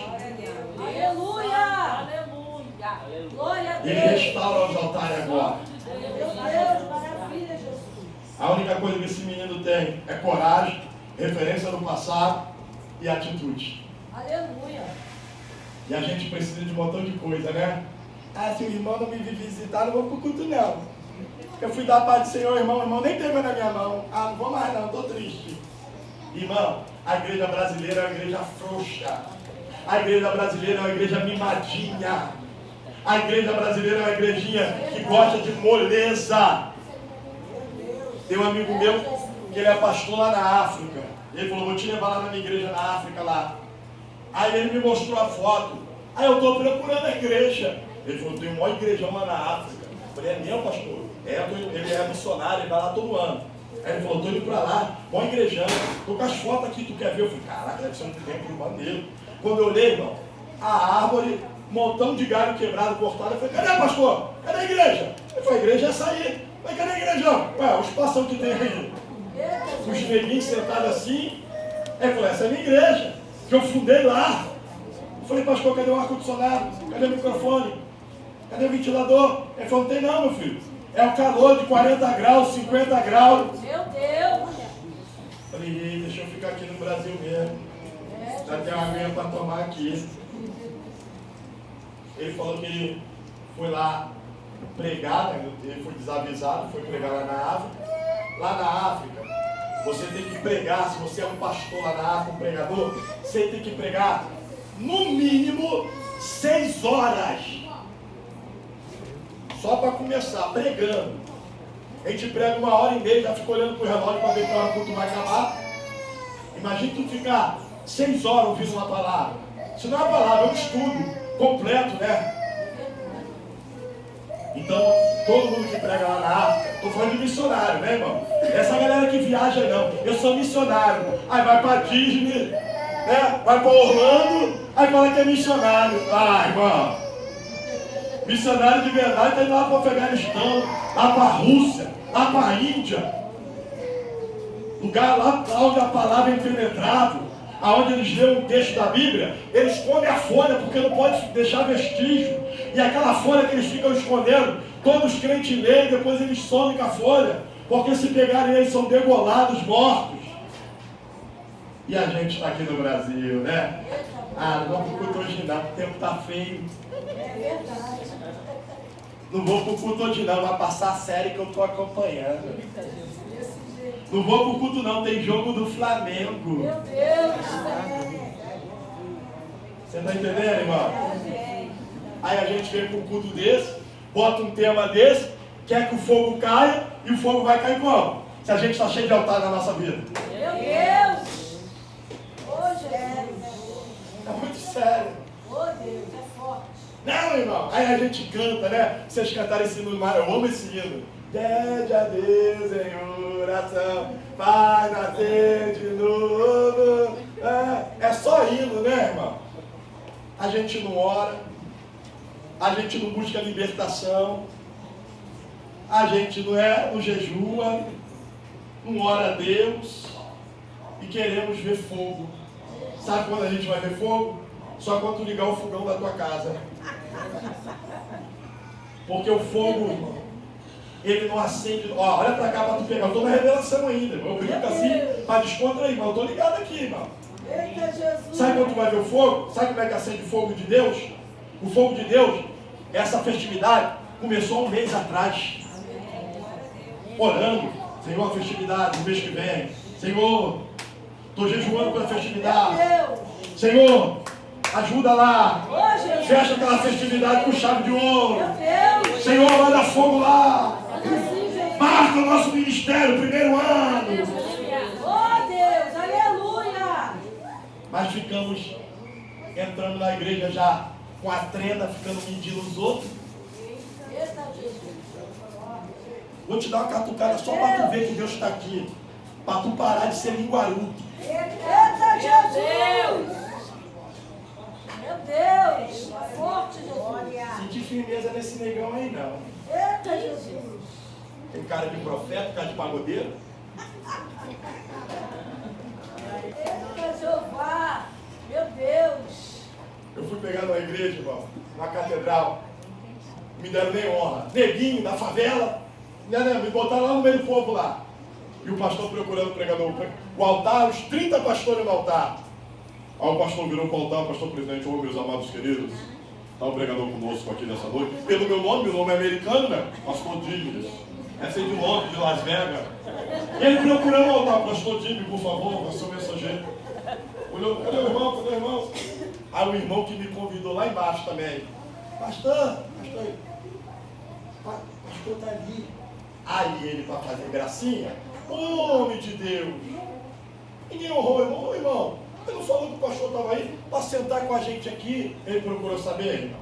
Aleluia! Aleluia! Glória a Ele Deus! restaura os altares agora. Meu Deus, maravilha, Jesus! A única coisa que esse menino tem é coragem, referência do passado e atitude. Aleluia! E a gente precisa de um montão de coisa, né? Se o irmão não me vir visitar, não vou pro culto não. Eu fui dar a paz do Senhor, irmão, o irmão nem pegou na minha mão. Não vou mais não, estou triste. Irmão, a igreja brasileira é uma igreja frouxa. A igreja brasileira é uma igreja mimadinha. A igreja brasileira é uma igrejinha que gosta de moleza. Tem um amigo meu que ele é pastor lá na África. Ele falou, vou te levar lá na minha igreja na África lá. Aí ele me mostrou a foto. Aí eu estou procurando a igreja. Ele falou, tem uma igrejão lá na África. Eu falei, é meu, pastor? Ele é missionário, ele vai lá todo ano. Aí ele falou, estou indo para lá, bom igrejão. Estou com as fotos aqui, tu quer ver? Eu falei, caraca, deve ser um templo maneiro. Quando eu olhei, irmão, a árvore, um montão de galho quebrado, cortado. Eu falei, cadê, pastor? Cadê a igreja? Ele falou, a igreja é essa aí. Eu falei, cadê a igrejão? Ué, o espação que tem aí. Os neguinhos sentados assim. Aí ele falou, essa é a minha igreja, que eu fundei lá. Eu falei, pastor, cadê o ar-condicionado? Cadê o microfone? Cadê o ventilador? Ele falou, não tem não, meu filho. É o calor de 40 graus, 50 graus. Meu Deus! Falei, deixa eu ficar aqui no Brasil mesmo. Já tem uma aguinha para tomar aqui. Ele falou que ele foi lá pregar, né? Ele foi desavisado, foi pregar lá na África. Lá na África, você tem que pregar, se você é um pastor lá na África, um pregador, você tem que pregar no mínimo 6 horas. Só para começar, pregando. A gente prega 1h30, já fica olhando para o relógio para ver que hora o culto vai acabar. Imagina tu ficar 6 horas ouvindo uma palavra. Isso não é uma palavra, é um estudo completo, né? Então, todo mundo que prega lá na África, estou falando de missionário, né, irmão? Essa galera que viaja, não. Eu sou missionário. Aí vai para Disney, né? Vai para Orlando, aí fala que é missionário. Irmão. Missionário de verdade está indo lá para o Afeganistão, lá para a Rússia, lá para a Índia. Lugar lá onde a palavra é impenetrável. Aonde eles leem um texto da Bíblia, eles comem a folha, porque não pode deixar vestígio. E aquela folha que eles ficam escondendo, todos os crentes leem, depois eles somem com a folha, porque se pegarem eles são degolados, mortos. E a gente está aqui no Brasil, né? Ah, não vou pro culto hoje não, o tempo está feio. Não vou pro culto hoje não, vai passar a série que eu estou acompanhando. Não vou pro culto não, tem jogo do Flamengo. Meu Deus. Você está entendendo, irmão? Aí a gente vem para um culto desse, bota um tema desse, quer que o fogo caia, e o fogo vai cair como? Se a gente está cheio de altar na nossa vida. Meu Deus. Ô, Jesus. É muito sério. Ô, Deus, é forte. Não, irmão. Aí a gente canta, né? Vocês cantaram esse hino do mar, eu amo esse hino. Pede a Deus em oração, vai nascer de novo. É só hino, né, irmão? A gente não ora, a gente não busca libertação, a gente não jejua, não ora a Deus e queremos ver fogo. Sabe quando a gente vai ver fogo? Só quando tu ligar o fogão da tua casa. Porque o fogo, irmão, ele não acende. Ó, olha pra cá pra tu pegar. Eu tô na revelação ainda, irmão. Eu brinco assim pra descontrair, irmão. Eu tô ligado aqui, irmão. Eita, Jesus. Sabe quando tu vai ver o fogo? Sabe como é que acende o fogo de Deus? O fogo de Deus, essa festividade, começou um mês atrás. Orando. Senhor, a festividade, no mês que vem. Senhor, estou jejuando pela festividade. Senhor, ajuda lá. Ô, Jesus. Fecha aquela festividade com chave de ouro. Meu Deus. Senhor, manda fogo lá. Assim, Jesus. Marca o nosso ministério, primeiro ano. Oh, Deus, aleluia! Mas ficamos entrando na igreja já com a trena, ficando medindo os outros. Eita, Jesus. Vou te dar uma catucada só para tu ver que Deus está aqui. Para tu parar de ser linguarudo. Eita, Jesus! Meu Deus! Forte, Jesus! Sentir firmeza nesse negão aí, não. Eita, Jesus! Tem cara de profeta, cara de pagodeiro. Eita, Jeová! Meu Deus! Eu fui pegar numa igreja, irmão, na catedral. Me deram nem honra. Neguinho da favela. Me botaram lá no meio do povo lá. E o pastor procurando o pregador. O altar, os 30 pastores no altar. Aí o pastor virou para o altar, o pastor presidente, ô meus amados queridos, está o pregador conosco aqui nessa noite. Pelo meu nome é americano, né? Pastor Dignes. Essa aí de Londres, de Las Vegas. E ele procurando o altar, pastor Dignes, por favor, pastor mensageiro. Olhou, cadê o irmão? Cadê o irmão? Aí o irmão que me convidou lá embaixo também. Pastor está ali. Aí ele, para fazer gracinha, homem de Deus. Ninguém honrou o irmão. Ô irmão, você não falou que o pastor estava aí para sentar com a gente aqui? Ele procurou saber, irmão.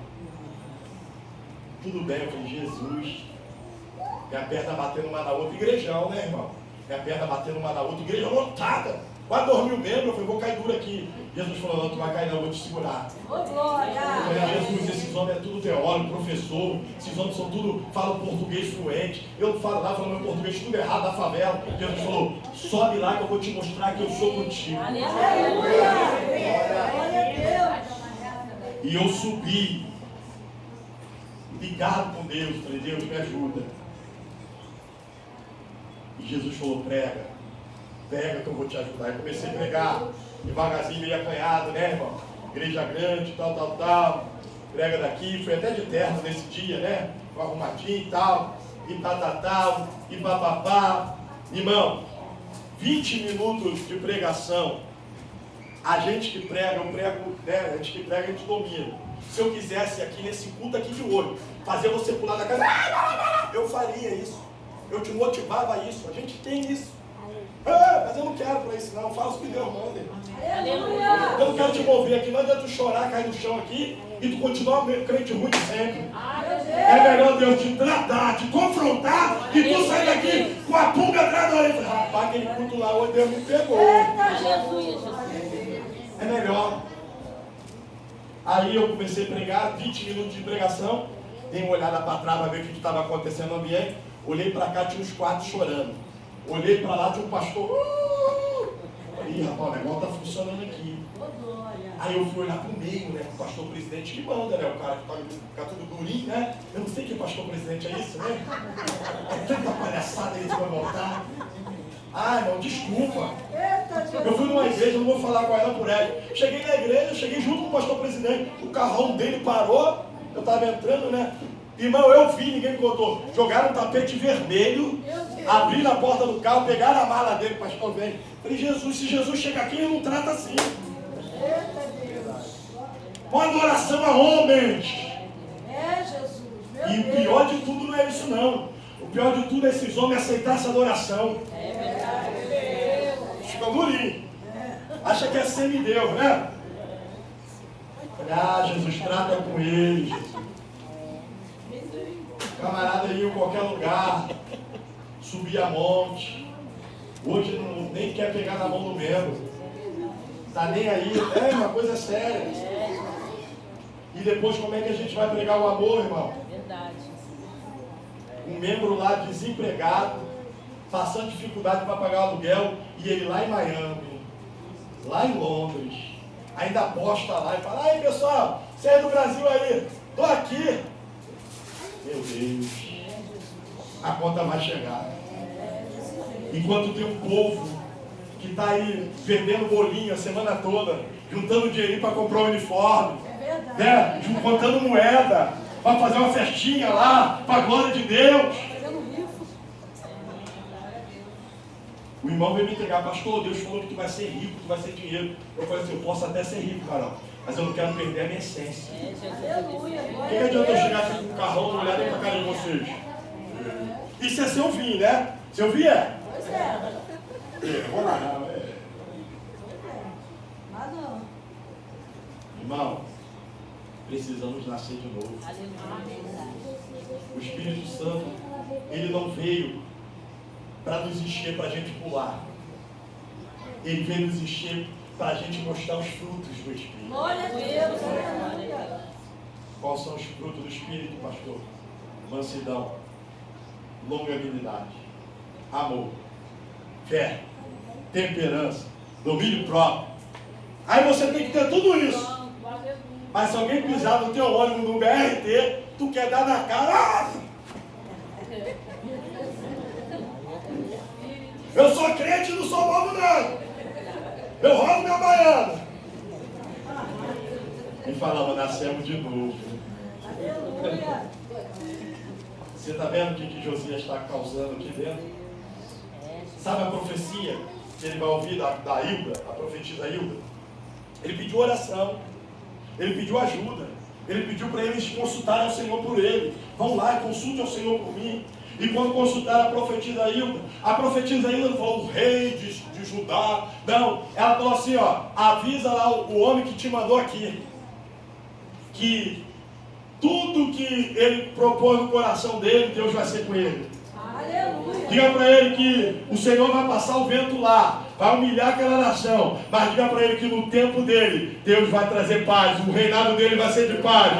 Tudo bem, eu falei, Jesus. Minha perna batendo uma na outra, igrejão, né, irmão? Minha perna batendo uma na outra, igreja lotada. Quase 2.000 membros, eu falei, vou cair duro aqui. Jesus falou, não, tu vai cair não, eu vou te segurar. Ô, glória! Eu falei, Jesus, esses homens é tudo teórico, professor, esses homens são tudo, falam português fluente. Eu não falo lá, falo meu português tudo errado da favela. Jesus falou, sobe lá que eu vou te mostrar que eu sou contigo. Aleluia! Glória a Deus! E eu subi, ligado com Deus, falei, Deus me ajuda. E Jesus falou, prega que eu vou te ajudar. E comecei a pregar, devagarzinho, meio acanhado, né, irmão? Igreja grande, tal. Prega daqui, fui até de terno nesse dia, né? Arrumadinho e tal, e tal, e papapá. Irmão, 20 minutos de pregação. A gente que prega, eu prego, né? A gente que prega, a gente domina. Se eu quisesse aqui nesse culto aqui de olho, fazer você pular da casa, eu faria isso. Eu te motivava a isso. A gente tem isso. Mas eu não quero para isso não, faça o que Deus manda. Aleluia! Eu não quero te mover aqui, não adianta tu chorar, cair no chão aqui e tu continuar meio crente ruim sempre. É melhor Deus te tratar, te confrontar e tu sair daqui com a pulga atrás da orelha. Rapaz, aquele culto lá hoje Deus me pegou. Eita, Jesus! É melhor. Aí eu comecei a pregar, 20 minutos de pregação, dei uma olhada para trás para ver o que estava acontecendo no ambiente, olhei para cá, tinha uns 4 chorando. Olhei para lá, tinha um pastor. Ih, rapaz, o negócio tá funcionando aqui. Aí eu fui olhar pro meio, né? O pastor presidente que manda, né? O cara que fica tudo durinho, né? Eu não sei que pastor presidente é isso, né? É tanta palhaçada eles vão voltar. Ah, irmão, desculpa. Eu fui numa igreja, não vou falar com ela por ela. Cheguei na igreja, cheguei junto com o pastor presidente. O carrão dele parou, eu estava entrando, né? Irmão, eu vi, ninguém me contou. Jogaram um tapete vermelho, abriram a porta do carro, pegaram a mala dele, o pastor veio. Falei, Jesus, se Jesus chega aqui, ele não trata assim. Uma adoração a homens. E o pior de tudo não é isso, não. O pior de tudo é esses homens aceitar essa adoração. Fica durinho. Acha que é semideus, né? Ah, Jesus, trata com eles. Camarada ia em qualquer lugar, subia monte. Hoje não, nem quer pegar na mão do membro. Tá nem aí. É uma coisa séria. E depois como é que a gente vai pregar o amor, irmão? Verdade. Um membro lá desempregado, passando dificuldade para pagar o aluguel, e ele lá em Miami, lá em Londres, ainda posta lá e fala, aí pessoal, você é do Brasil aí, tô aqui. Meu Deus, a conta vai chegar. Enquanto tem um povo que está aí vendendo bolinho a semana toda, juntando dinheiro para comprar um uniforme, né? Contando moeda, para fazer uma festinha lá, para a glória de Deus. O irmão veio me entregar, pastor, Deus falou que tu vai ser rico, tu vai ser dinheiro. Eu falei assim, eu posso até ser rico, Carol, mas eu não quero perder a minha essência. O que adianta eu chegar aqui com o carrão, não olhar nem para a cara de vocês? Isso é seu fim, né? Seu fim é? Pois é. Vou lá, não. Irmão, precisamos nascer de novo. O Espírito Santo, ele não veio para nos encher, para a gente pular. Ele veio nos encher para a gente mostrar os frutos do Espírito. Glória a Deus. Quais são os frutos do Espírito, pastor? Mansidão, longanimidade, amor, fé, temperança, domínio próprio. Aí você tem que ter tudo isso. Mas se alguém pisar no teu ônibus no BRT, tu quer dar na cara. Eu sou crente e não sou bobo não. Eu roubo minha baiana. E falava, nascemos de novo. Aleluia. Você está vendo o que Josias está causando aqui dentro? Sabe a profecia que ele vai ouvir da Hilda, a profetisa Hilda? Ele pediu oração. Ele pediu ajuda. Ele pediu para eles consultarem ao Senhor por ele. Vão lá e consultem ao Senhor por mim. E quando consultaram a profetisa Hilda não falou o rei de Judá. Não, ela falou assim, ó, avisa lá o homem que te mandou aqui, que tudo que ele propôs no coração dele, Deus vai ser com ele. Aleluia. Diga para ele que o Senhor vai passar o vento lá, vai humilhar aquela nação, mas diga para ele que no tempo dele, Deus vai trazer paz, o reinado dele vai ser de paz,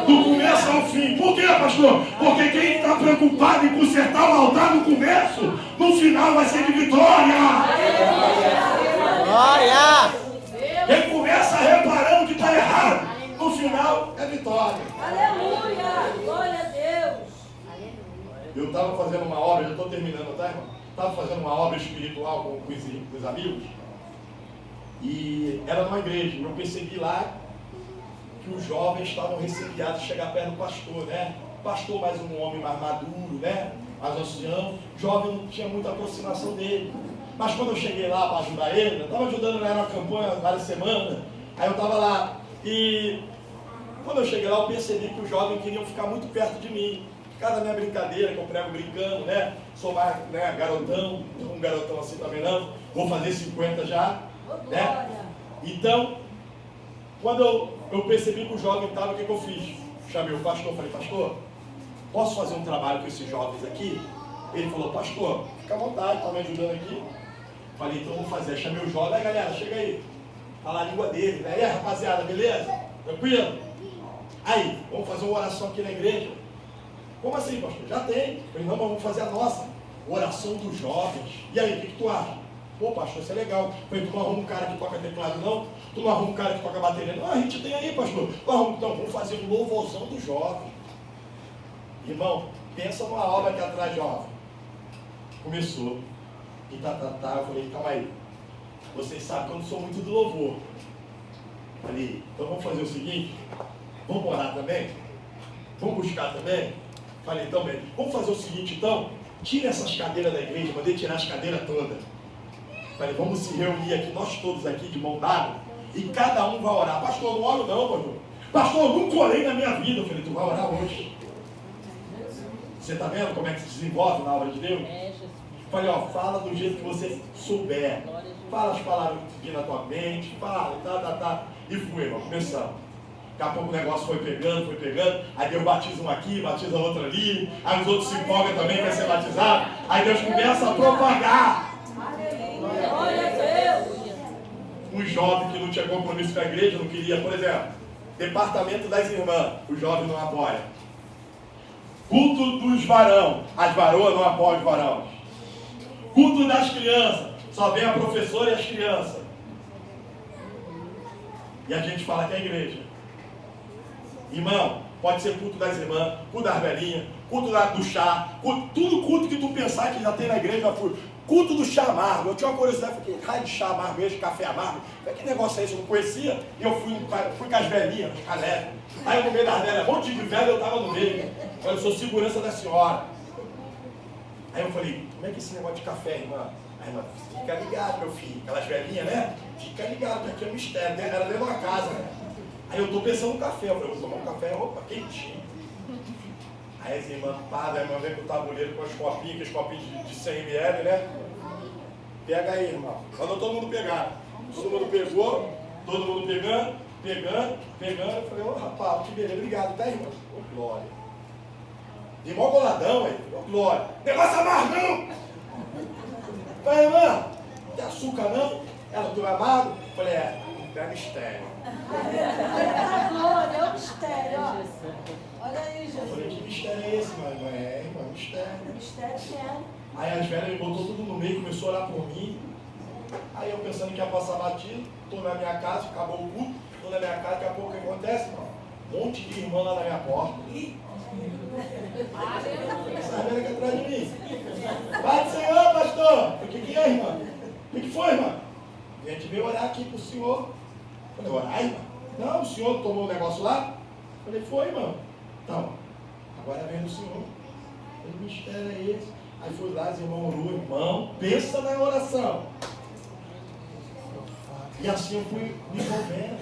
do começo ao fim. Por quê, pastor? Porque quem está preocupado em consertar o altar no começo, no final vai ser de vitória. Glória! Quem começa reparando que está errado, no final é vitória. Aleluia. Glória a Deus. Eu estava fazendo uma obra, já estou terminando, tá, irmão? Estava fazendo uma obra espiritual com os amigos, e era numa igreja. Eu percebi lá que os jovens estavam recebiados de chegar perto do pastor, né? Pastor, mais um homem mais maduro, né? Mais ancião. Jovem não tinha muita aproximação dele. Mas quando eu cheguei lá para ajudar ele, eu estava ajudando, era uma campanha várias semanas, aí eu estava lá, e quando eu cheguei lá, eu percebi que os jovens queriam ficar muito perto de mim. Cada minha brincadeira, que eu prego brincando, né? Sou mais, né, garotão, não sou um garotão assim também não. Vou fazer 50 já, né? Então, quando eu percebi que o jovem estava, o que eu fiz? Chamei o pastor, falei, pastor, posso fazer um trabalho com esses jovens aqui? Ele falou, pastor, fica à vontade, está me ajudando aqui. Falei, então vou fazer. Chamei o jovem, aí galera, chega aí. Fala a língua dele, né? E aí, rapaziada, beleza? Tranquilo? Aí, vamos fazer uma oração aqui na igreja. Como assim, pastor? Já tem. Eu falei, não, mas vamos fazer a nossa oração dos jovens. E aí, o que tu acha? Pô, pastor, isso é legal. Falei, tu não arruma um cara que toca teclado, não? Tu não arruma um cara que toca bateria, não? A gente tem aí, pastor. Então, vamos fazer um louvorzão do jovem. Irmão, pensa numa obra que atrai jovem. Começou. E eu falei, calma aí. Vocês sabem que eu não sou muito do louvor. Falei, então vamos fazer o seguinte, vamos orar também? Vamos buscar também? Falei, então bem, vamos fazer o seguinte então, tira essas cadeiras da igreja, mandei tirar as cadeiras todas. Falei, vamos se reunir aqui, nós todos aqui de mão dada, e cada um vai orar. Pastor, não oro não, pastor. Pastor, eu nunca orei na minha vida. Eu falei, tu vai orar hoje. Você está vendo como é que se desenvolve na obra de Deus? Falei, ó, fala do jeito que você souber. Fala as palavras que vir na tua mente, fala, tá. E fui, irmão, começamos. Daqui a pouco o negócio foi pegando. Aí Deus batiza um aqui, batiza outro ali. Aí os outros se empolgam também, quer ser batizado. Aí Deus começa a propagar. Glória a Deus. Um jovem que não tinha compromisso com a igreja, não queria, por exemplo, departamento das irmãs, o jovem não apoia. Culto dos varão, as varoas não apoiam os varões. Culto das crianças, só vem a professora e as crianças. E a gente fala que é igreja. Irmão, pode ser culto das irmãs, culto das velhinhas, culto do chá, tudo culto que tu pensar que já tem na igreja, já fui. Culto do chá amargo. Eu tinha uma curiosidade, falei, que raio de chá amargo esse, café amargo? Que negócio é esse? Eu não conhecia. E eu fui com as velhinhas, com as velhas. Aí no meio das velhas, um monte de velha, eu estava no meio. Eu sou segurança da senhora. Aí eu falei, como é que é esse negócio de café, irmã? Aí, irmã, fica ligado, meu filho. Aquelas velhinhas, né? Fica ligado, que aqui é um mistério, né? Era dentro de uma casa, né? Aí eu tô pensando no café. Eu falei, vou tomar um café, opa, quentinho. Aí as irmãs, a irmã vem com o tabuleiro com as copinhas, aqueles copinhos de 100 ml, né? Pega aí, irmão. Mandou todo mundo pegar. Todo mundo pegou, todo mundo pegando. Eu falei, ô rapaz, que beleza, obrigado, tá, irmão? Ô, glória. Irmão boladão, aí. Ô, glória. Negócio amargo, não! Falei, irmã, não tem açúcar, não? Ela, tu é amargo? Eu falei, é mistério. Glória, é um mistério, ó. Olha aí, Eu falei, Jesus. que mistério é esse, mãe? Irmão, é mistério. É mistério que é. Aí as velhas me botou tudo no meio, começou a orar por mim. Aí eu pensando que ia passar batido, estou na minha casa, acabou o culto, estou na minha casa, daqui a pouco o que acontece, irmão? Um monte de irmã lá na minha porta. Essas velhas aqui atrás de mim. Pai do Senhor, pastor! O que é, irmã? O que foi, irmã? A gente veio orar aqui pro senhor. Falei, orar, irmã? Não, o senhor tomou o negócio lá? Falei, foi, irmão. Então, agora vem do senhor. Falei, que mistério é esse? Aí fui lá, os irmãos orou, irmão, pensa na oração. E assim eu fui me envolvendo.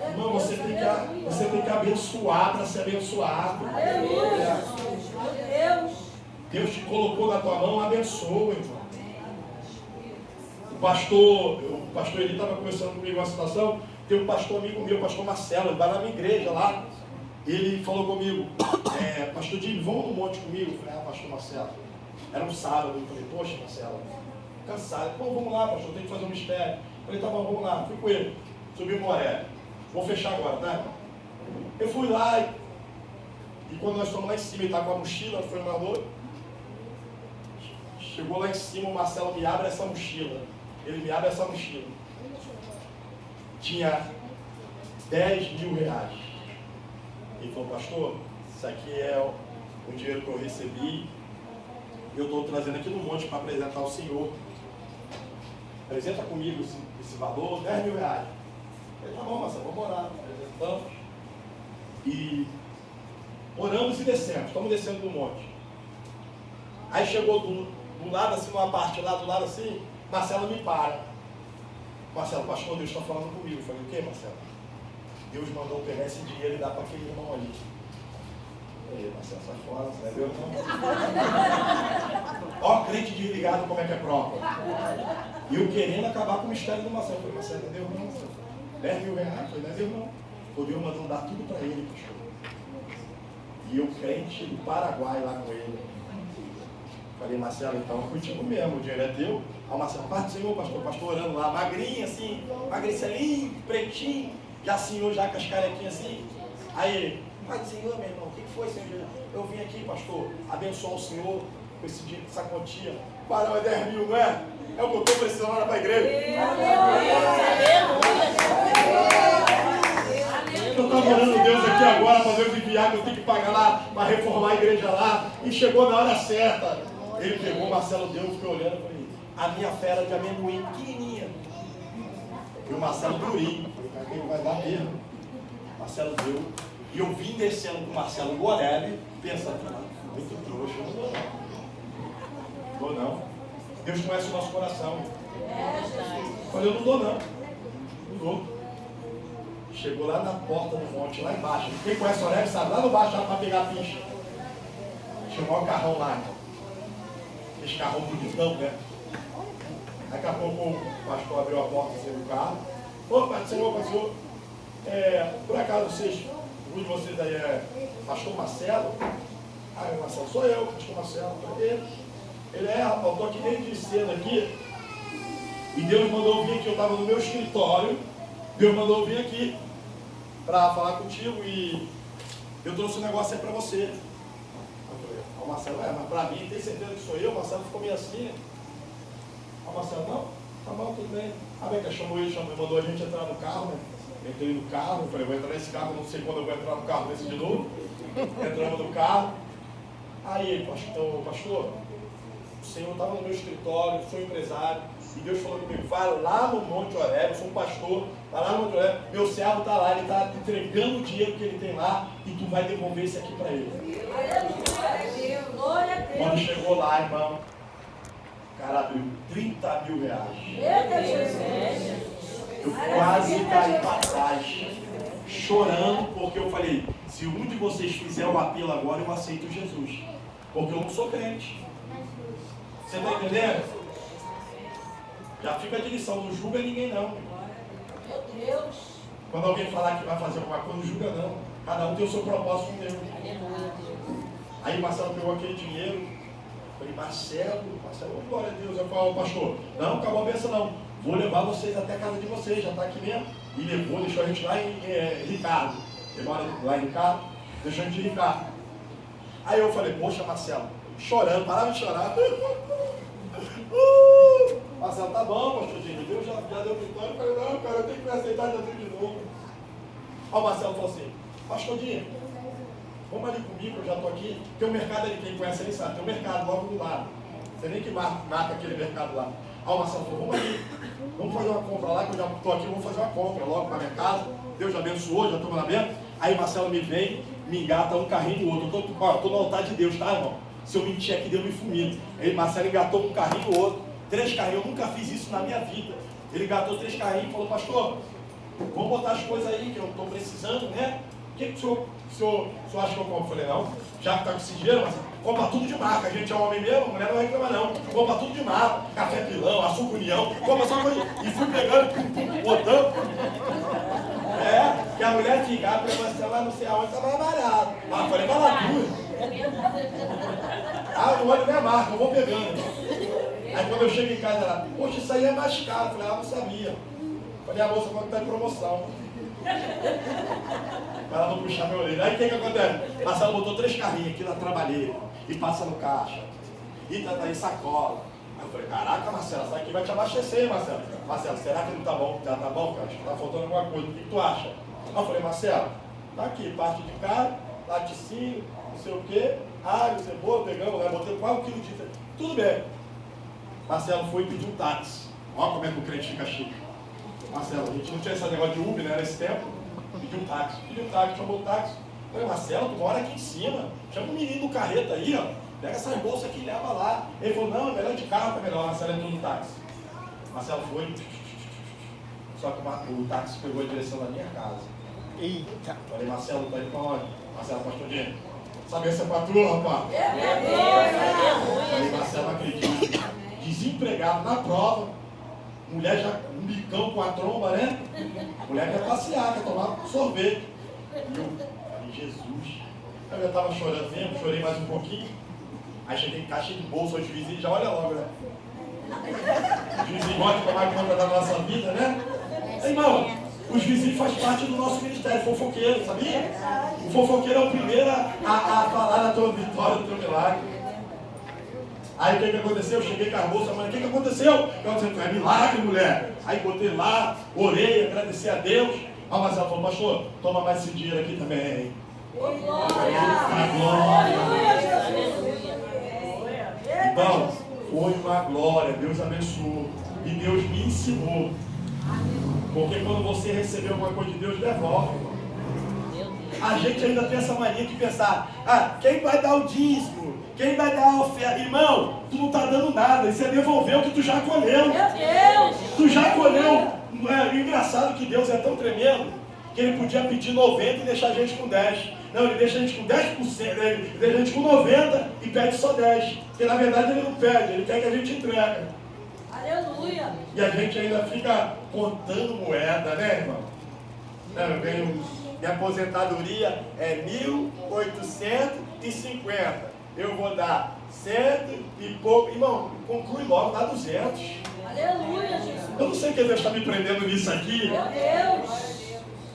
Irmão, você tem que abençoar para ser abençoado. Aleluia. Deus te colocou na tua mão, abençoa, irmão. O pastor ele estava conversando comigo uma situação. Tem um pastor amigo meu, o pastor Marcelo, ele vai na minha igreja lá. Ele falou comigo, pastor Dino, vamos no monte comigo? Eu falei, pastor Marcelo. Era um sábado, eu falei, poxa, Marcelo, cansado. Pô, vamos lá, pastor, tem que fazer um mistério. Eu falei, tá bom, vamos lá. Fui com ele, subi o Moré. Vou fechar agora, tá? Eu fui lá e quando nós fomos lá em cima, ele estava com a mochila, foi uma noite. Chegou lá em cima, o Marcelo me abre essa mochila. Ele me abre essa mochila. Tinha 10 mil reais. Ele falou, pastor, isso aqui é o dinheiro que eu recebi. Eu estou trazendo aqui no monte para apresentar ao senhor. Apresenta comigo esse valor, 10 mil reais. Eu falei, tá bom, Marcelo, vamos orar. Apresentamos. E oramos e descemos. Estamos descendo do monte. Aí chegou do lado assim, numa parte lá do lado assim, Marcelo me para. Marcelo, pastor, Deus está falando comigo. Eu falei, o que, Marcelo? Deus mandou pegar esse dinheiro e dar para aquele irmão ali. Ei, Marcelo, sai fora, não é Deus não. Ó, crente desligado, como é que é próprio. E eu querendo acabar com o mistério do Marcelo. Eu falei, Marcelo, não é Deus não, Marcelo. 10 mil reais. Eu falei, não é Deus não. O Deus mandou dar tudo para ele, pastor. E eu crente do Paraguai lá com ele. Falei, Marcelo, então contigo mesmo, o dinheiro é teu. Aí o Marcelo, Pai do Senhor, pastor orando lá, magrinho assim, magricelinho, pretinho, já senhor, já com as carequinhas assim. Aí, Pai do Senhor, meu irmão, o que foi, Senhor? Eu vim aqui, pastor, abençoar o Senhor com essa quantia. Para, é 10 mil, não é? É o que eu estou precisando lá para a igreja. Eu estava orando Deus aqui agora para Deus enviar, que eu tenho que pagar lá para reformar a igreja lá. E chegou na hora certa. Ele pegou, o Marcelo deu, eu fiquei olhando e falei, a minha fera de amendoim pequenininha. E o Marcelo durinho. Falei, cara, quem vai dar mesmo? O Marcelo deu. E eu vim descendo com o Marcelo Gorelli, pensando, muito trouxa, eu não vou não. Dou não. Deus conhece o nosso coração. Falei, eu não dou não. Não dou. Chegou lá na porta do monte, lá embaixo. Quem conhece o Oreb sabe, lá no baixo para pegar a ficha. Chamou o carrão lá. Esse carrão bonitão, né? Daqui a pouco o pastor abriu a porta do carro. Ô, pastor, por acaso vocês, um de vocês aí é pastor Marcelo? Ah, o Marcelo, sou eu, pastor Marcelo. Ele é, rapaz, eu estou aqui desde cedo aqui. E Deus mandou vir aqui, eu estava no meu escritório. Deus mandou vir aqui para falar contigo e eu trouxe um negócio aí para você. O Marcelo, mas para mim, tem certeza que sou eu? O Marcelo ficou meio assim. O Marcelo, não, tá bom, tudo bem. A Beca chamou ele, mandou a gente entrar no carro, né? Entrei no carro, eu falei, vou entrar nesse carro, não sei quando eu vou entrar no carro desse de novo. Entramos no carro. Aí ele, pastor, o senhor estava no meu escritório, sou empresário, e Deus falou comigo, vai lá no Monte Oreb, eu sou um pastor, vai lá no Monte Oreb, meu servo está lá, ele está entregando o dinheiro que ele tem lá, e tu vai devolver isso aqui para ele. Quando chegou lá, irmão, o cara abriu 30 mil reais. Eu quase caí para trás, chorando, porque eu falei, se um de vocês fizer o apelo agora, eu aceito Jesus. Porque eu não sou crente. Você está entendendo? Já fica de lição, não julga ninguém não. Meu Deus. Quando alguém falar que vai fazer alguma coisa, não julga não. Cada um tem o seu propósito com Deus. Aí o Marcelo pegou aquele dinheiro. Falei, Marcelo, glória a Deus. Eu falei, pastor, não, acabou a benção não. Vou levar vocês até a casa de vocês, já está aqui mesmo. E levou, deixou a gente lá em Ricardo. Ele mora lá em Ricardo, deixou a gente em Ricardo. Aí eu falei, poxa, Marcelo, chorando, parava de chorar. Marcelo, tá bom, pastor Dinho, Deus já deu vitória. Eu falei, não, cara, eu tenho que me aceitar Jesus de novo. Aí o Marcelo falou assim, pastor Dinho, vamos ali comigo, eu já estou aqui. Tem um mercado ali, quem conhece ali sabe, tem um mercado logo do lado. Você nem que marca aquele mercado lá. Aí o Marcelo falou, vamos ali, vamos fazer uma compra lá, que eu já estou aqui, vamos fazer uma compra logo para minha casa. Deus já abençoou, já estou lá dentro. Aí o Marcelo me vem, me engata um carrinho no outro. Eu estou no altar de Deus, tá, irmão? Se eu mentir aqui, Deus me fulmina. Aí o Marcelo engatou um carrinho no outro. 3 carrinhos, eu nunca fiz isso na minha vida. Ele engatou 3 carrinhos e falou, pastor, vamos botar as coisas aí que eu estou precisando, né? O que o senhor acha que eu compro? Eu falei, não, já que está com esse dinheiro, mas compra tudo de marca. A gente é homem mesmo, a mulher não vai reclamar não. Compra tudo de marca, café pilão, açúcar união, compra só coisa. E fui pegando, botando. Que a mulher fica, a promoção lá não sei aonde, está mais barato. Ah, eu falei, vai lá tudo. Ah, eu olho minha marca, eu vou pegando. Aí quando eu chego em casa, ela, poxa, isso aí é mais caro. Eu falei, não sabia. Falei, a moça falou que está em promoção. Para ela não puxar meu orelha. Aí o que acontece? Marcelo botou 3 carrinhos aqui na trabalheira. E passa no caixa. E tá em sacola. Aí eu falei, caraca, Marcelo, essa aqui vai te abastecer, Marcelo. Marcelo, será que não tá bom? Já tá bom, cara? Acho que tá faltando alguma coisa. O que tu acha? Aí eu falei, Marcelo, tá aqui, parte de carne, laticínio, não sei o quê, alho, cebola, pegamos, né? Botei 4 quilos de... Tudo bem. Marcelo foi e pediu um táxi. Olha como é que o crente fica chique. Marcelo, a gente não tinha esse negócio de Uber, né, nesse tempo. Pediu um táxi, chamou o táxi. Eu falei, Marcelo, tu mora aqui em cima. Chama o menino do carreta aí, ó. Pega essas bolsas aqui e leva lá. Ele falou, não, é melhor de carro, tá melhor. Marcelo entrou no táxi. Marcelo foi. Só que o táxi pegou a direção da minha casa. Eita. Falei, Marcelo, tá indo pra onde? Marcelo, pastor Dinho. Sabe essa patroa, rapaz? Falei, Marcelo, acredita. Desempregado na prova. Mulher já, um bicão com a tromba, né? Mulher quer passear, quer tomar sorvete. E eu falei, Jesus. Eu já estava chorando mesmo, chorei mais um pouquinho. Aí cheguei em caixa de bolsa, os vizinhos já olha logo, né? Os vizinhos gostam de tomar conta da nossa vida, né? Irmão, os vizinhos fazem parte do nosso ministério, fofoqueiro, sabia? O fofoqueiro é o primeiro a falar da tua vitória, do teu milagre. Aí o que aconteceu? Eu cheguei com a moça, mãe, o que aconteceu? Eu disse, é milagre, mulher. Aí botei lá, orei, agradeci a Deus. Ah, mas ela falou, pastor, toma mais esse dinheiro aqui também. Então, foi uma glória, Deus abençoou. E Deus me ensinou. Porque quando você recebeu alguma coisa de Deus, devolve, irmão. A gente ainda tem essa mania de pensar, quem vai dar o dízimo? Quem vai dar a oferta? Irmão, tu não está dando nada, isso é devolver o que tu já colheu. Meu Deus! Tu já colheu. O engraçado é que Deus é tão tremendo que Ele podia pedir 90 e deixar a gente com 10. Não, Ele deixa a gente com 10%, Ele deixa a gente com 90 e pede só 10. Porque na verdade Ele não pede, Ele quer que a gente entregue. Aleluia! E a gente ainda fica contando moeda, né, irmão? Não, eu ganho, minha aposentadoria é 1.850. Eu vou dar 100 e pouco. Irmão, conclui logo, dá 200. Aleluia, Jesus! Eu não sei que Deus está me prendendo nisso aqui. Meu Deus!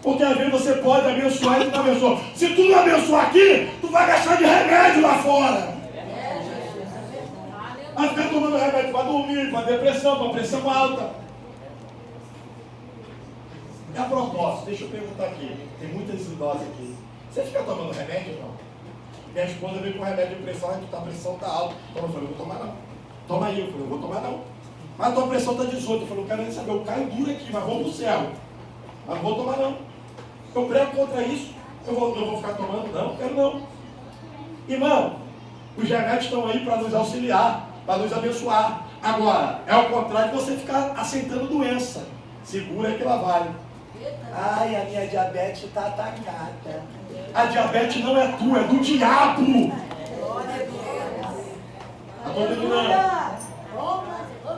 Porque às vezes você pode abençoar e tu não abençoa. Se tu não abençoar aqui, tu vai gastar de remédio lá fora. Vai ficar tomando remédio para dormir, para depressão, para pressão alta. E a propósito, deixa eu perguntar aqui. Tem muitas idosas aqui. Você fica tomando remédio, não? Minha esposa veio com remédio de pressão, a pressão está alta. Então eu falei, eu vou tomar não. Toma aí, eu falei, eu vou tomar não. Mas a tua pressão está 18. Eu falei, eu quero nem saber, eu caio duro aqui, mas vou pro céu. Mas não vou tomar não. Eu prego contra isso. Eu vou ficar tomando? Não, quero não. Irmão, os remédios estão aí para nos auxiliar, para nos abençoar. Agora, é o contrário de você ficar aceitando doença. Segura que ela vai. Ai, a minha diabetes está atacada. A diabetes não é tua, é do diabo.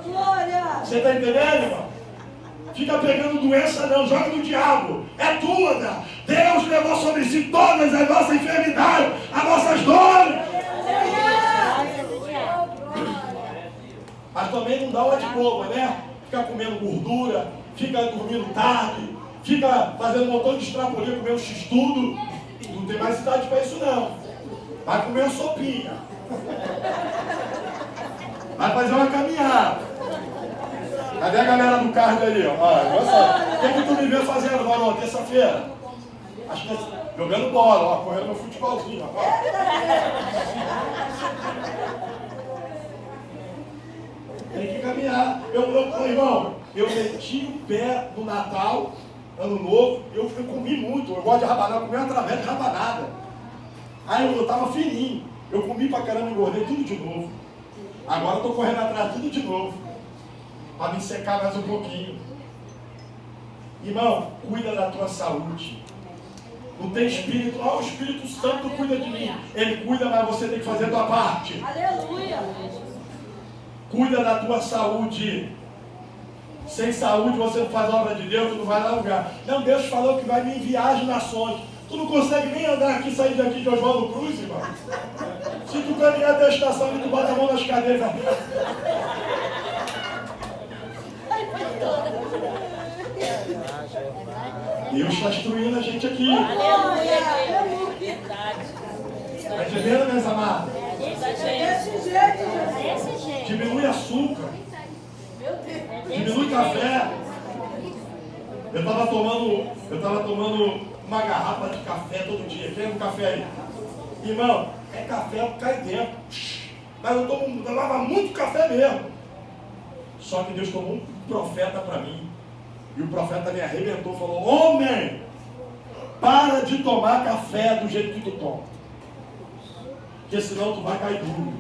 Glória! Você está entendendo, irmão? Fica pegando doença não, joga no diabo. É tua. Deus levou sobre si todas as nossas enfermidades, as nossas dores. Mas também não dá uma de boba, né? Fica comendo gordura, fica dormindo tarde, fica fazendo um montão de extrapolia, comendo x-tudo. Não tem mais idade para isso não. Vai comer uma sopinha. Vai fazer uma caminhada. Cadê a galera do cardio ali? Olha só. O que tu me vê fazendo, Valor, terça-feira? Acho que é jogando bola, ó, correndo meu futebolzinho, rapaz. Tem que caminhar. Irmão, eu meti o pé no Natal, Ano Novo, eu comi muito. Eu gosto de rabanada, eu comi através de rabanada. Aí eu tava fininho. Eu comi pra caramba, engordei tudo de novo. Agora eu tô correndo atrás tudo de novo. Para me secar mais um pouquinho. Irmão, cuida da tua saúde. Não tem espírito, o Espírito Santo cuida de mim. Ele cuida, mas você tem que fazer a tua parte. Aleluia! Cuida da tua saúde. Sem saúde você não faz obra de Deus, tu não vai lá lugar. Não, Deus falou que vai me enviar às nações. Tu não consegue nem andar aqui, sair daqui de Oswaldo Cruz, irmão. Se tu caminhar até a estação e tu bota a mão nas cadeiras, vai. Deus está instruindo a gente aqui. Aleluia! Está entendendo, minhas amadas? Desse jeito! Diminui açúcar. Diminui café. Eu estava tomando uma garrafa de café todo dia. Quem é um café aí? Irmão, é café, cai dentro. Mas eu tomava muito café mesmo. Só que Deus tomou um profeta para mim. E o profeta me arrebentou e falou: homem, para de tomar café do jeito que tu toma. Porque senão tu vai cair duro.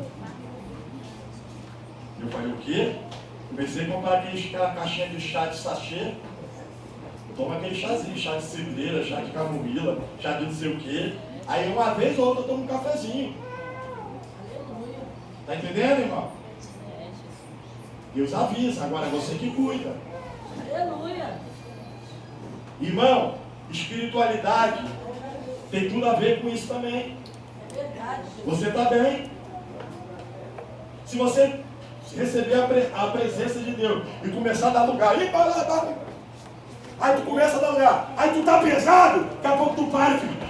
Eu falei, o quê? Comecei a comprar aquela caixinha de chá de sachê. Toma aquele chazinho, chá de cidreira, chá de camomila, chá de não sei o quê. Aí uma vez ou outra eu tomo um cafezinho. Tá entendendo, irmão? Deus avisa, agora é você que cuida. Aleluia! Irmão, espiritualidade tem tudo a ver com isso também. É verdade. Você está bem. Se você receber a presença de Deus e começar a dar lugar, aí tu começa a dar lugar, aí tu tá pesado, daqui a pouco tu para e fica.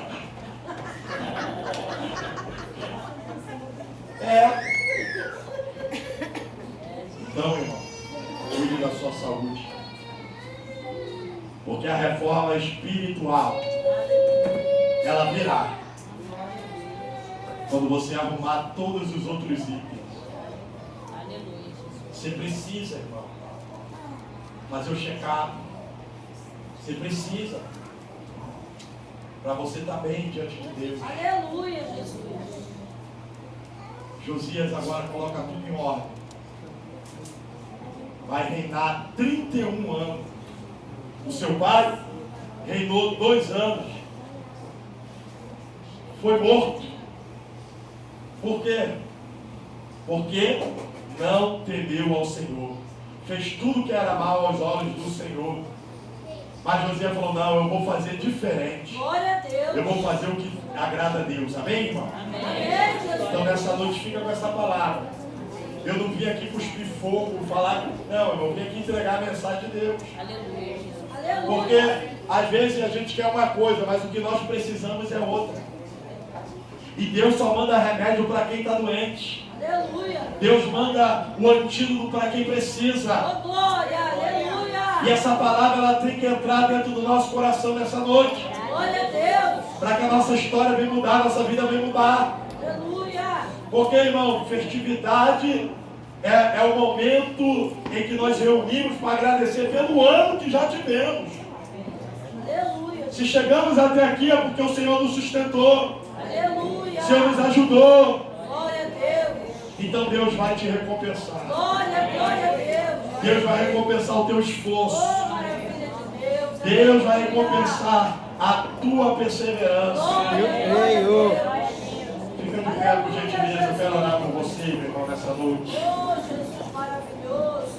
Porque a reforma espiritual, ela virá quando você arrumar todos os outros itens. Você precisa, irmão, fazer o check-up. Você precisa, para você estar bem diante de Deus. Aleluia, Jesus. Josias agora coloca tudo em ordem. Vai reinar 31 anos. O seu pai reinou 2 anos. Foi morto. Por quê? Porque não temeu ao Senhor. Fez tudo que era mal aos olhos do Senhor. Mas Josias falou, não, eu vou fazer diferente. Glória a Deus. Eu vou fazer o que agrada a Deus. Amém, irmão? Amém, Jesus. Então nessa noite fica com essa palavra. Eu não vim aqui cuspir fogo, falar. Não, eu vim aqui entregar a mensagem de Deus. Aleluia, Jesus. Aleluia. Porque às vezes a gente quer uma coisa, mas o que nós precisamos é outra. E Deus só manda remédio para quem está doente. Aleluia. Deus manda o antídoto para quem precisa. Oh, glória, aleluia. E essa palavra ela tem que entrar dentro do nosso coração nessa noite. Glória a Deus. Para que a nossa história venha mudar, a nossa vida venha mudar. Aleluia. Porque, irmão, festividade é o momento em que nós reunimos para agradecer pelo ano que já tivemos. Aleluia. Se chegamos até aqui é porque o Senhor nos sustentou. Aleluia. O Senhor nos ajudou. Glória a Deus. Então Deus vai te recompensar. Glória, glória a Deus. Deus vai recompensar o teu esforço. Oh, maravilha de Deus. Deus vai recompensar a tua perseverança. Fica de pé, por gentileza. Eu quero orar por você, meu irmão, nessa noite. Oh, Jesus maravilhoso.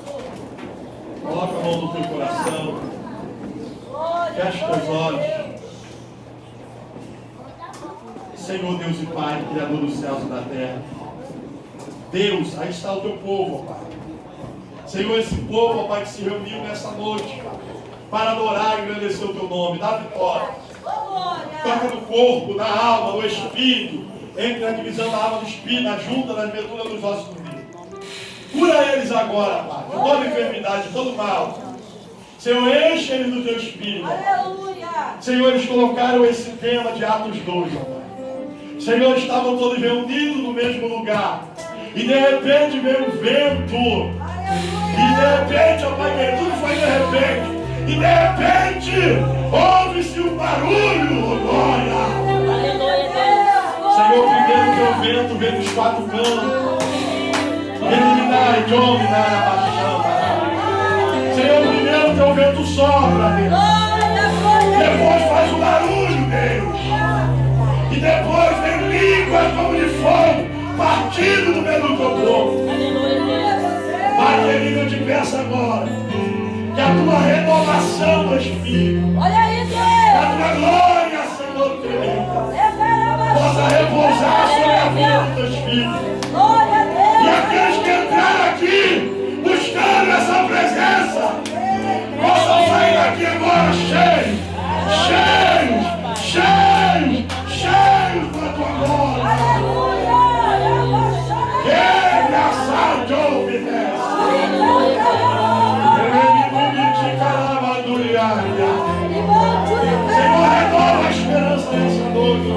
Coloca a mão no teu coração. Glória, Fecha os teus glória a olhos. Deus. Senhor Deus e Pai, Criador dos céus e da terra. Deus, aí está o teu povo, ó Pai. Senhor, esse povo, ó Pai, que se reuniu nessa noite, Pai, para adorar e engrandecer o teu nome, dá vitória. Oh, glória. Toca no corpo, na alma, no espírito, entre a divisão da alma do espírito, na junta, nas medulas dos ossos do meio. Cura eles agora, Pai, de toda enfermidade, de todo mal. Senhor, enche eles do teu espírito. Aleluia. Senhor, eles colocaram esse tema de Atos 2, ó Pai. Senhor, estavam todos reunidos no mesmo lugar. E de repente veio um vento. E de repente, ó Pai, que tudo foi de repente. E de repente, ouve-se um barulho, oh glória. Aleluia, Deus. Senhor, primeiro que o vento vem dos 4 cantos. Eliminar e dominar a paixão. Senhor, primeiro que o vento sopra, Deus. Glória, glória. Depois faz um barulho, Deus. E depois vem línguas como de fogo, partindo no meio do teu povo. Aleluia, Deus. Pai querido, eu te peço agora que a tua renovação do Espírito, Olha aí, que a Deus. tua glória, Senhor, tremenda, É possa repousar sobre a vida do teu Espírito. glória a E Deus. aqueles que entraram aqui buscando essa presença, possam sair daqui agora cheios, cheios, cheios, cheios da tua glória. Aleluia. Ele assado obedece. Senhor, renova a esperança nessa noite.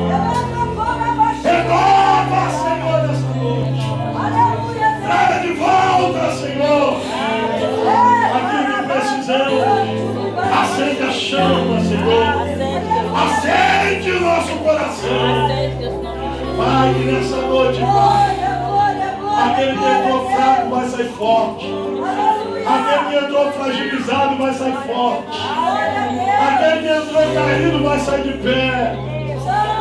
Renova, Senhor, nessa noite. Traga de volta, Senhor, aquilo que precisamos. Acende a chama, Senhor. Acende o nosso coração. Pai, que nessa noite, Pai, aquele que entrou fraco vai sair forte. Aquele que entrou fragilizado vai sair forte. Aquele que entrou caído vai sair de pé.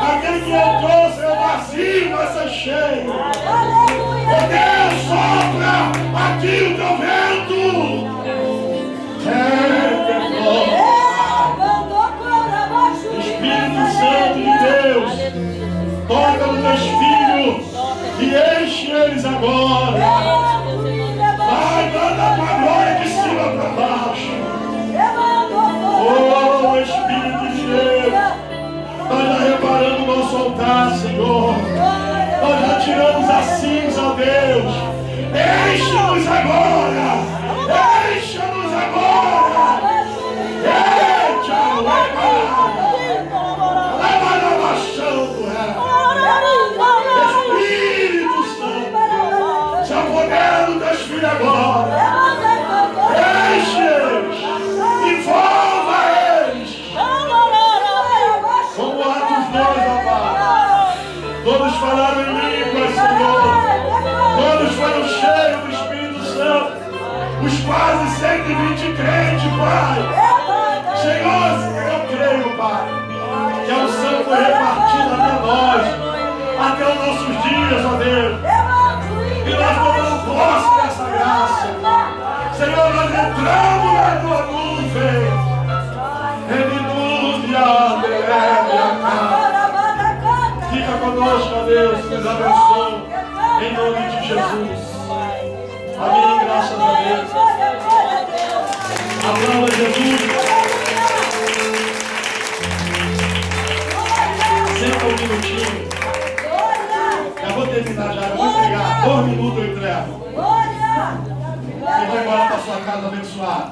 Aquele que entrou seu vazio vai sair cheio. Oh Deus, sopra aqui o teu vento. Espírito Santo de Deus, toca nos teus filhos e enche eles agora. Vai, manda a tua glória de cima para baixo. Oh, Espírito de Deus, nós já reparamos o nosso altar, Senhor. Nós já tiramos a cinza, Deus. Enche-nos agora. Enche-nos agora. Eita! Espírito agora. Enche-os. Envolva eles. Como Atos 2, ó Pai. Todos falaram em línguas, Senhor. Todos foram cheios do Espírito Santo. Os quase 120 crentes, Pai. Senhor, eu creio, Pai, que a unção foi repartida até nós, até os nossos dias, ó Deus. E nós tomamos posse dessa graça. Senhor, nós entramos na tua nuvem. Fica conosco, ó Deus, nos abençoe. Em nome de Jesus. Amém, graças a Deus. Aplauda Jesus. Senta um minutinho. Já vou terminar já, eu vou entregar. 2 minutos eu entrego. Você vai embora para sua casa abençoado.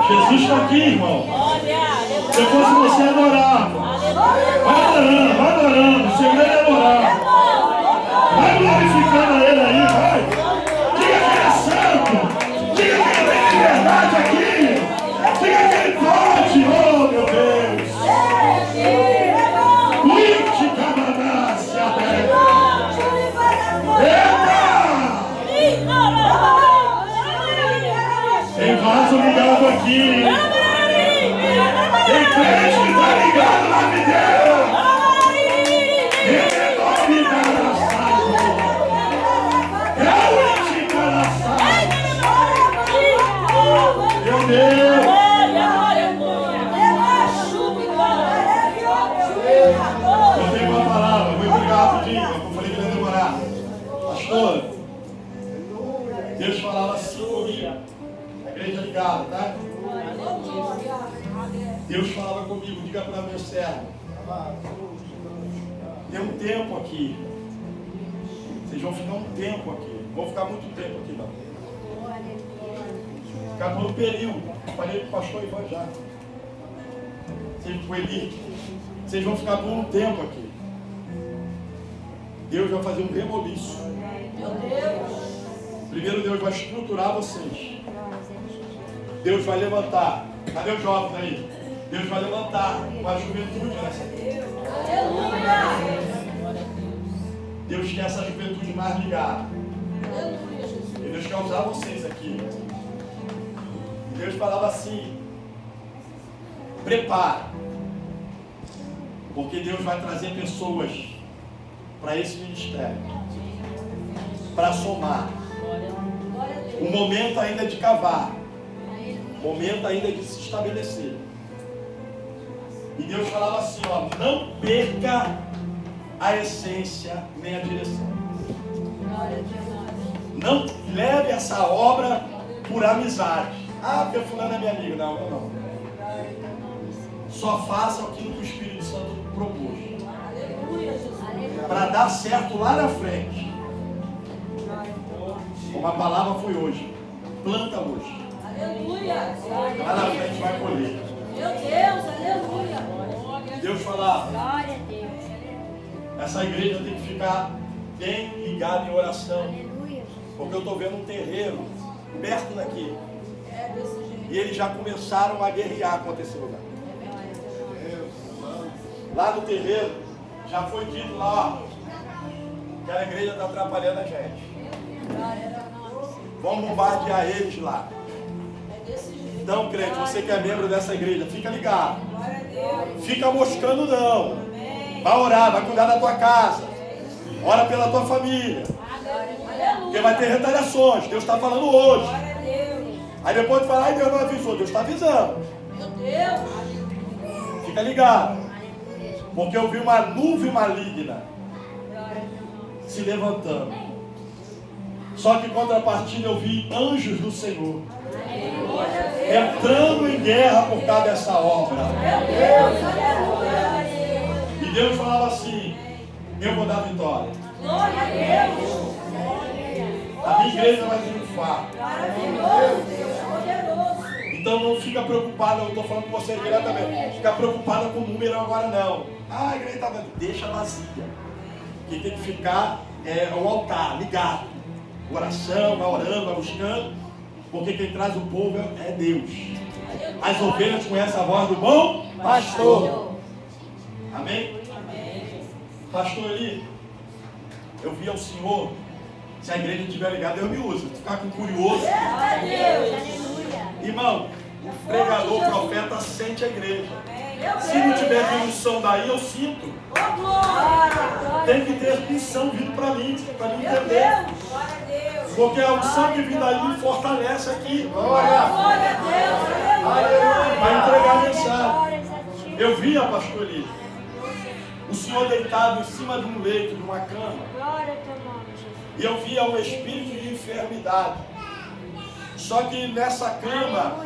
Jesus está aqui, irmão. Se eu fosse você adorar. Vai adorando. O segredo é adorar. Vai glorificando a Ele aí, vai. Diga que Ele é santo. Diga que Ele tem liberdade aqui. Diga que Ele pode. Oh, meu Deus. Lite cabanácia, tem vaso ligado aqui. Tem crente que está ligado na videira. Ele domina a sala. Ele te meu Deus. Eu tenho uma palavra. Vou entregar rapidinho. Eu falei que ia demorar. Pastor, Deus falava assim comigo. A igreja ligada, tá? Deus falava comigo, diga para meu servo. Tem um tempo aqui. Vocês vão ficar um tempo aqui. Não vão ficar muito tempo aqui, não. Ficar por um período. Falei para o pastor Ivan já. Com o Eli. Vocês vão ficar por um tempo aqui. Deus vai fazer um reboliço. Primeiro Deus vai estruturar vocês. Deus vai levantar. Cadê os jovens aí? Deus vai levantar uma juventude nessa vida. Deus quer essa juventude mais ligada. E Deus quer usar vocês aqui. Deus falava assim: prepare, porque Deus vai trazer pessoas para esse ministério, para somar. O momento ainda é de cavar, o momento ainda é de se estabelecer. E Deus falava assim, ó, não perca a essência nem a direção. Não leve essa obra por amizade. Ah, porque fulano é minha amiga. Não, eu não. Só faça aquilo que o Espírito Santo propôs. Para dar certo lá na frente. Como a palavra foi hoje. Planta hoje. Lá na frente vai colher. Meu Deus, aleluia. Deus falava, Glória a Deus. essa igreja tem que ficar bem ligada em oração. Porque eu estou vendo um terreiro perto daqui. E eles já começaram a guerrear contra esse lugar. Lá no terreiro, já foi dito lá, ó, que a igreja está atrapalhando a gente. Vamos bombardear eles lá. Então, crente, você que é membro dessa igreja, fica ligado. Fica moscando não. Vai orar, vai cuidar da tua casa. Ora pela tua família. Porque vai ter retaliações. Deus está falando hoje. Aí depois de falar, ai, Deus não avisou. Deus está avisando. Fica ligado. Porque eu vi uma nuvem maligna se levantando. Só que em contrapartida eu vi anjos do Senhor entrando em guerra por causa dessa obra. E Deus falava assim, eu vou dar vitória. A minha igreja vai triunfar. Então não fica preocupada, eu estou falando com você diretamente. Fica preocupada com o número agora não. Ah, a igreja está vazia. Deixa vazia. Quem tem que ficar o altar ligado. Oração, vai orando, vai buscando. Porque quem traz o povo é Deus. As ovelhas conhecem a voz do bom pastor. Amém? Pastor Eli, eu vi ao Senhor. Se a igreja estiver ligada, Deus me usa. Ficar com curioso. Irmão, o pregador, o profeta sente a igreja. Se não tiver unção daí, eu sinto. Tem que ter unção vindo para mim entender. Porque a unção que vem daí me fortalece aqui. Vai entregar a mensagem. Eu vi a pastor Eli, o Senhor deitado em cima de um leito, de uma cama. E eu via um espírito de enfermidade. Só que nessa cama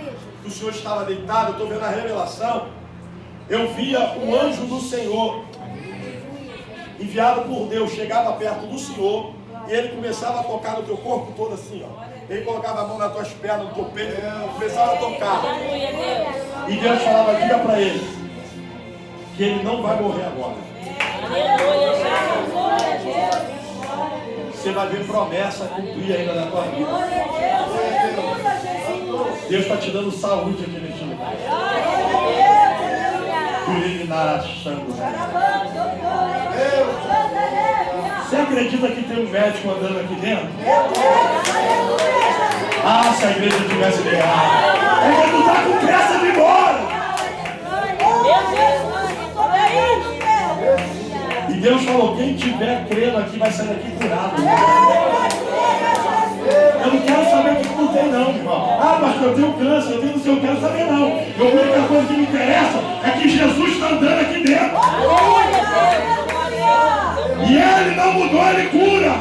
que o Senhor estava deitado, eu estou vendo a revelação, eu via o anjo do Senhor, enviado por Deus, chegava perto do Senhor, e ele começava a tocar no teu corpo todo assim, ó. Ele colocava a mão nas tuas pernas, no teu peito, começava a tocar. E Deus falava, diga para ele, que ele não vai morrer agora. Você vai ver promessa cumprir ainda na tua vida. Deus está te dando saúde aqui neste lugar. Você acredita que tem um médico andando aqui dentro? Ah, se a igreja tivesse ligado. É que tu está com pressa de ir embora. E Deus falou, quem tiver crendo aqui vai sair daqui curado. Eu não quero saber o que tu tem não, irmão. Ah, pastor, eu tenho câncer, eu tenho não sei, eu quero saber não. A única coisa que me interessa é que Jesus está andando aqui dentro. E ele não mudou, ele cura.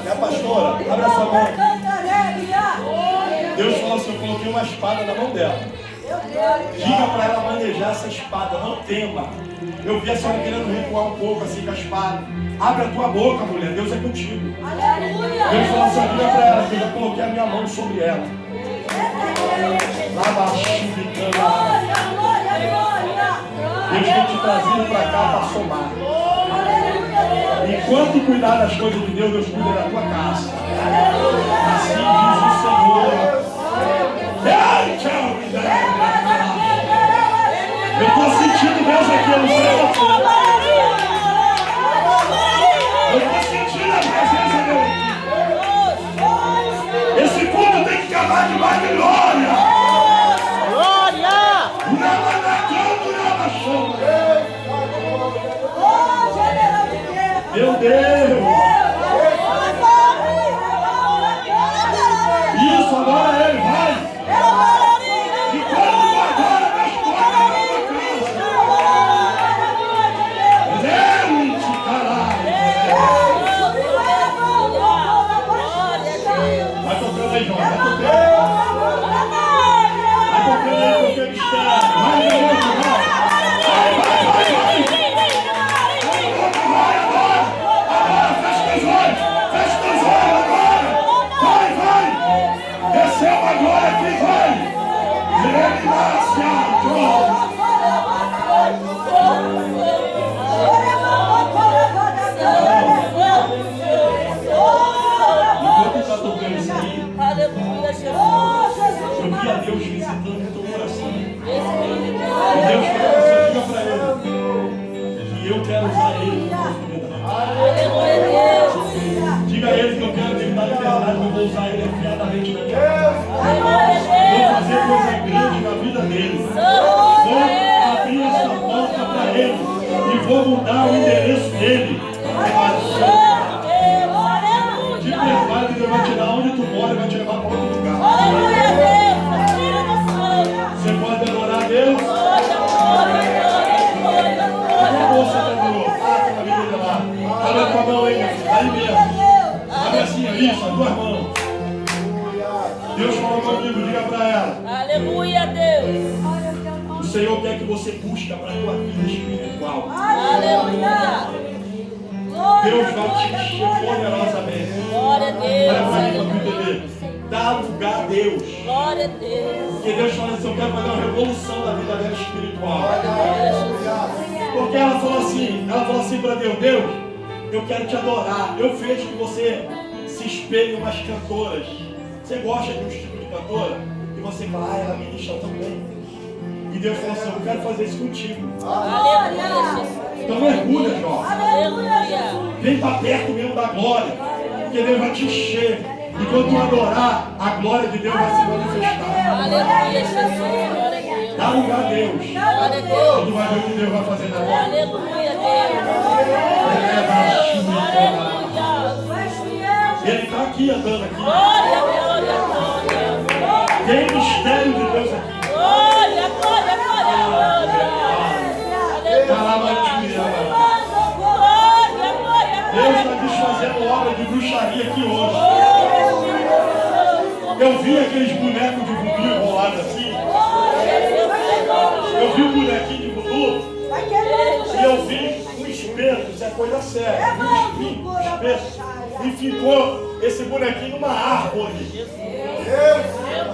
É, pastora, abre a sua mão. Deus falou assim, eu coloquei uma espada na mão dela. Diga para ela manejar essa espada, não tema. Eu vi a senhora querendo recuar um pouco assim com a espada. Abre a tua boca, mulher, Deus é contigo. Deus falou assim, diga para ela que eu coloquei a minha mão sobre ela. Deus tem te trazido para cá para somar. Enquanto cuidar das coisas de Deus, Deus cuida da tua casa. Assim diz o Senhor. Eu estou sentindo Deus aqui, eu não sei você. Eu estou sentindo a presença dele. Esse culto tem que acabar de mais de glória. Glória! Meu Deus! Isso, agora ele vai! E quando agora das portas da tua casa, Deus te caralho! Vai tocando aí, João, vai tocando. Vai tocando aí, porque mistério. Vai, garoto, vai! Vai, vai, vai, vai! Vai agora! Agora, fecha teus olhos! Fecha teus olhos agora! Vai, vai! Receba a glória aqui, vai! Enquanto está tocando isso aí, eu vi a Deus visitando o teu coração. E Deus falou assim, diga para ele que eu quero usar ele na oportunidade. Diga a ele que eu quero ter dar liberdade, que eu vou usar ele afiadamente na minha vida. Vou fazer coisa grande na vida dele. Vou abrir essa porta para ele e vou mudar o endereço dele. De verdade, Deus vai tirar onde tu mora e vai te levar para outro lugar. Você pode adorar a Deus? Cadê a moça que adorou? Ah, aquela menina lá. Abre a tua mão aí, aí mesmo. Abre assim, isso, as duas mãos. Deus falou comigo, diga para ela. Aleluia, Deus. O Senhor quer que você busque para a tua vida espiritual. Aleluia. Deus vai te encher poderosamente. Glória a Deus. Olha para mim para tu entender. Dá lugar a Deus. Glória a Deus. Porque Deus fala assim, eu quero fazer uma revolução da vida dela espiritual. Porque ela falou assim para Deus, Deus, eu quero te adorar. Eu vejo que você se espelha em umas cantoras. Você gosta de um tipo de cantora? E você fala, ela ministra tão bem. E Deus falou assim, eu quero fazer isso contigo. Aleluia, Jesus. Então mergulha, Jó. Aleluia. Vem para perto mesmo da glória. Porque Deus vai te encher. E quando tu adorar, a glória de Deus vai se manifestar. Aleluia, Jesus. Glória a Deus. Dá lugar a Deus. Glória a E Deus. tu vai ver o que Deus vai fazer na glória. Aleluia, Deus. Ele está aqui andando aqui. Glória, glória, glória. Tem mistério de Deus aqui. Glória, glória, glória, glória. Deus está desfazendo obra de bruxaria aqui hoje. Eu vi aqueles bonecos de voodoo enrolados assim. Eu vi um bonequinho de voodoo e eu vi um espeto, isso é coisa séria. Um espeto. E ficou esse bonequinho numa árvore.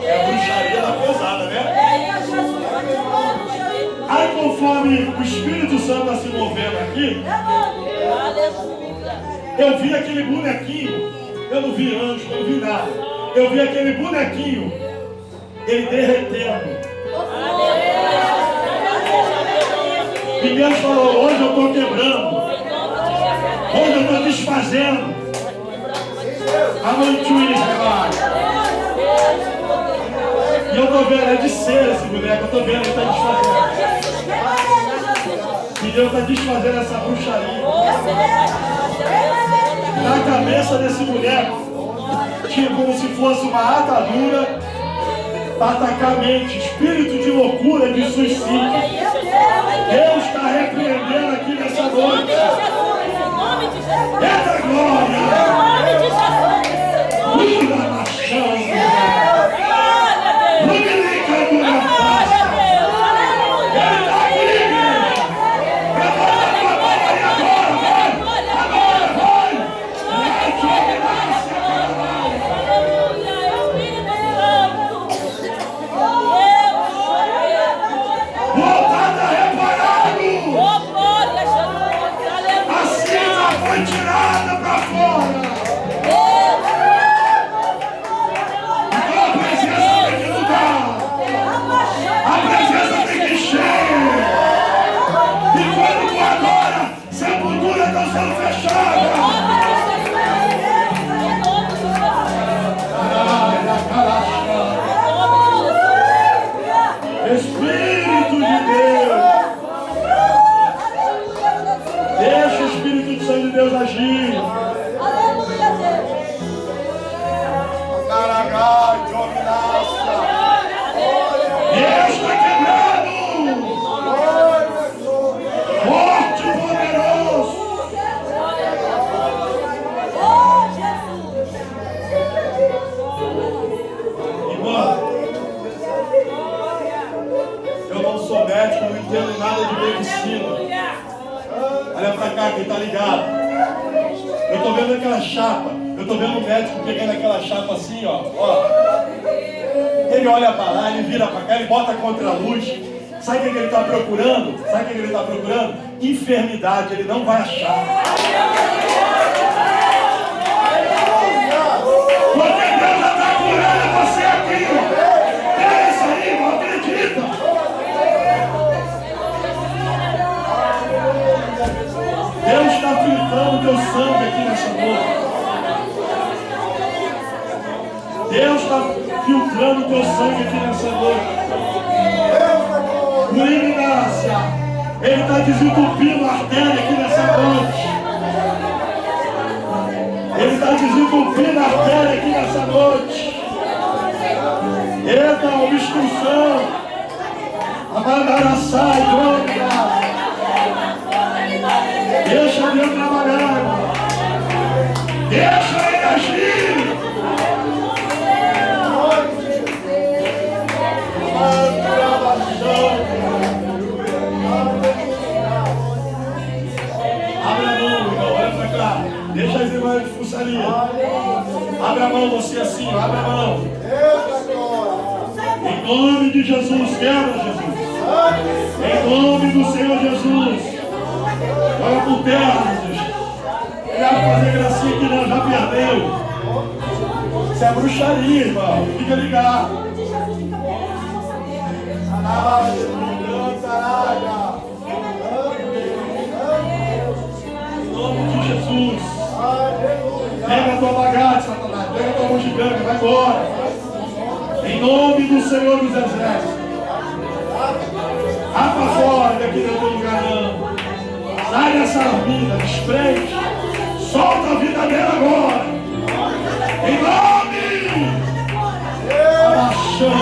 É bruxaria da pesada, né? Aí conforme o Espírito Santo está se movendo aqui, eu vi aquele bonequinho, eu não vi anjo, eu não vi nada. Eu vi aquele bonequinho, ele derretendo. E Deus falou, hoje eu estou quebrando, hoje eu estou desfazendo. A mantuína, e eu estou vendo, é de cera esse boneco, eu estou vendo, ele está desfazendo. E Deus está desfazendo essa bruxaria. Na cabeça desse boneco tinha como se fosse uma atadura para atacar a mente, espírito de loucura, de suicídio. Deus está repreendendo aqui nessa noite. Eita glória! Muda na chão! Espírito de Deus, deixa o Espírito Santo de Deus agir. Aleluia, Deus. Deus está quebrando. Forte e poderoso. Irmão, eu não sou médico, não entendo nada de medicina. Olha pra cá, quem tá ligado? Eu tô vendo aquela chapa. Eu tô vendo o médico pegando aquela chapa assim, ó. Ele olha pra lá, ele vira pra cá, ele bota contra a luz. Sabe o que ele está procurando? Sabe o que ele está procurando? Enfermidade, ele não vai achar. Porque Deus já está curando você aqui. É isso aí, irmão, acredita. Deus está filtrando teu sangue aqui nessa noite. Deus está filtrando teu sangue aqui nessa noite. Ele está desentupindo a artéria aqui nessa noite. Ele está desentupindo a artéria aqui nessa noite. Eita, obstrução. A mandaraçai, glória. Deixa Deus trabalhar. Deixa Ele agir. Abre a mão, irmão, olha pra cá. Deixa as irmãs de fuçaria. Abre a mão, você assim, abre a mão. Em nome de Jesus, quebra, Jesus. Em nome do Senhor Jesus. Joga por terra, Jesus. Quero fazer gracinha aqui não, já perdeu. Isso é bruxaria, irmão. Fica ligado. Em nome de Jesus. Pega a tua bagagem, Satanás. Pega a tua bugiganga, vai embora. Em nome do Senhor dos Exércitos. Vá para fora daqui do teu lugar, não. Sai dessa vida, desprende. Solta a vida dela agora. Em nome. Abaixou.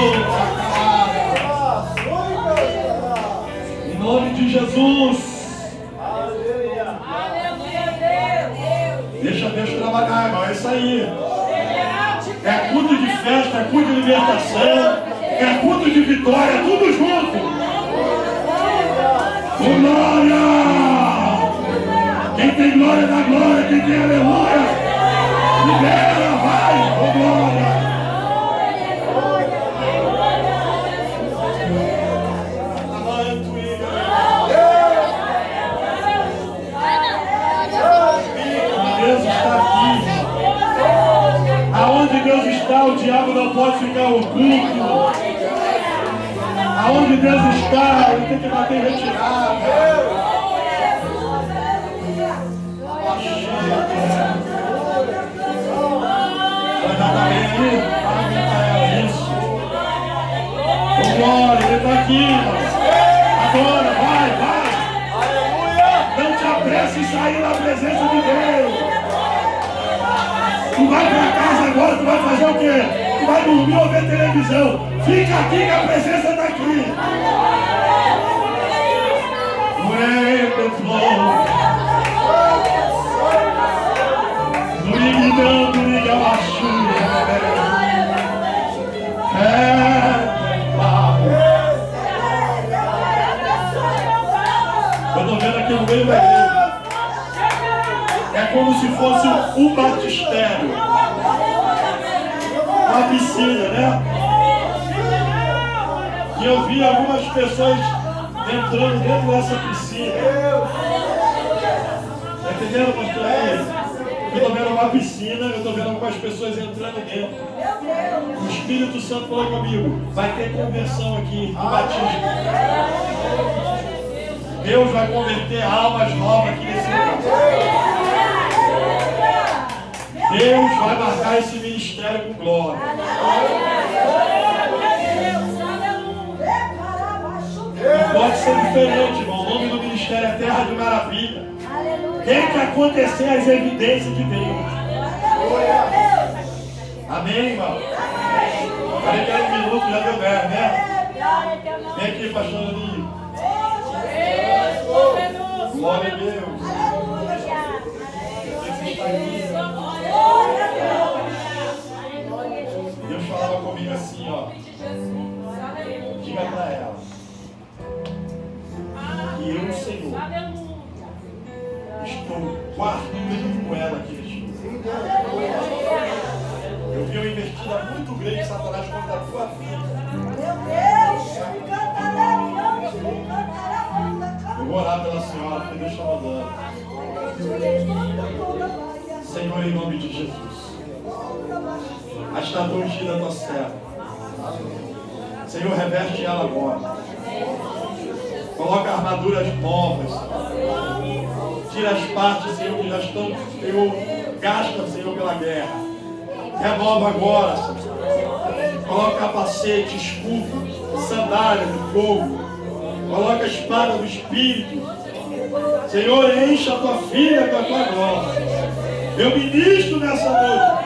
Em nome de Jesus. Deixa Deus trabalhar, irmão. É isso aí. É culto de festa, é culto de libertação, é culto de vitória, é tudo junto. Glória! Quem tem glória dá glória, quem tem aleluia, libera, vai, glória! Deus está aqui. Aonde Deus está, o diabo não pode ficar oculto. Aonde Deus está, ele tem que bater em retirada. Vai dar pra ele aí? Vai isso. Glória, ele está aqui. Agora, vai. Não te apresse em sair da presença de Deus. Tu vai para casa agora, tu vai fazer o quê? Tu vai dormir ou ver televisão. Fica aqui que a presença está aqui. Wait the flow. No liga baixura. Eu estou vendo aqui no meio da igreja. É como se fosse um batistério. Uma piscina, né? E eu vi algumas pessoas entrando dentro dessa piscina. Está entendendo, pastor? Eu estou vendo uma piscina, eu estou vendo algumas pessoas entrando dentro. O Espírito Santo falou comigo, vai ter conversão aqui, no batismo. Deus vai converter almas novas aqui nesse lugar. Deus vai marcar esse ministério com glória. Não pode ser diferente, irmão. O nome do ministério é Terra de Maravilha. Tem que acontecer as evidências de Deus. Amém, irmão? Falei que era 1 minuto, já deu 10, né? Vem aqui, pastor Aninho. Glória a Deus. Deus falava comigo assim, ó. Diga para ela que eu, Senhor, estou guardando com ela aqui neste lugar. Eu vi uma investida muito grande, Satanás, contra a tua vida. Eu vou orar pela senhora, porque Deus está mandando. Senhor, em nome de Jesus, a estátua ungida da tua serva. Senhor, reveste ela agora. Coloca armaduras novas. Tira as partes, Senhor, que já estão, Senhor, gastas, Senhor, pela guerra. Renova agora, Senhor. Coloca capacete, escudo, sandália de fogo. Coloca a espada do Espírito. Senhor, encha a tua filha com a tua glória. Eu ministro nessa noite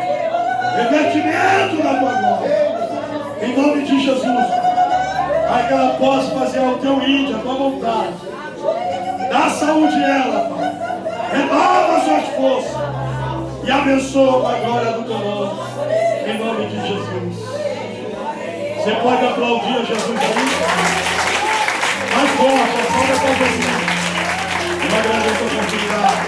revestimento da tua glória. Em nome de Jesus. Pai, que ela possa fazer ao teu ídolo, a tua vontade. Dá saúde a ela, Pai. Renova suas forças. E abençoa com a glória do teu nome. Em nome de Jesus. Você pode aplaudir a Jesus aí? Mais forte, a salva para Jesus. Eu agradeço a oportunidade.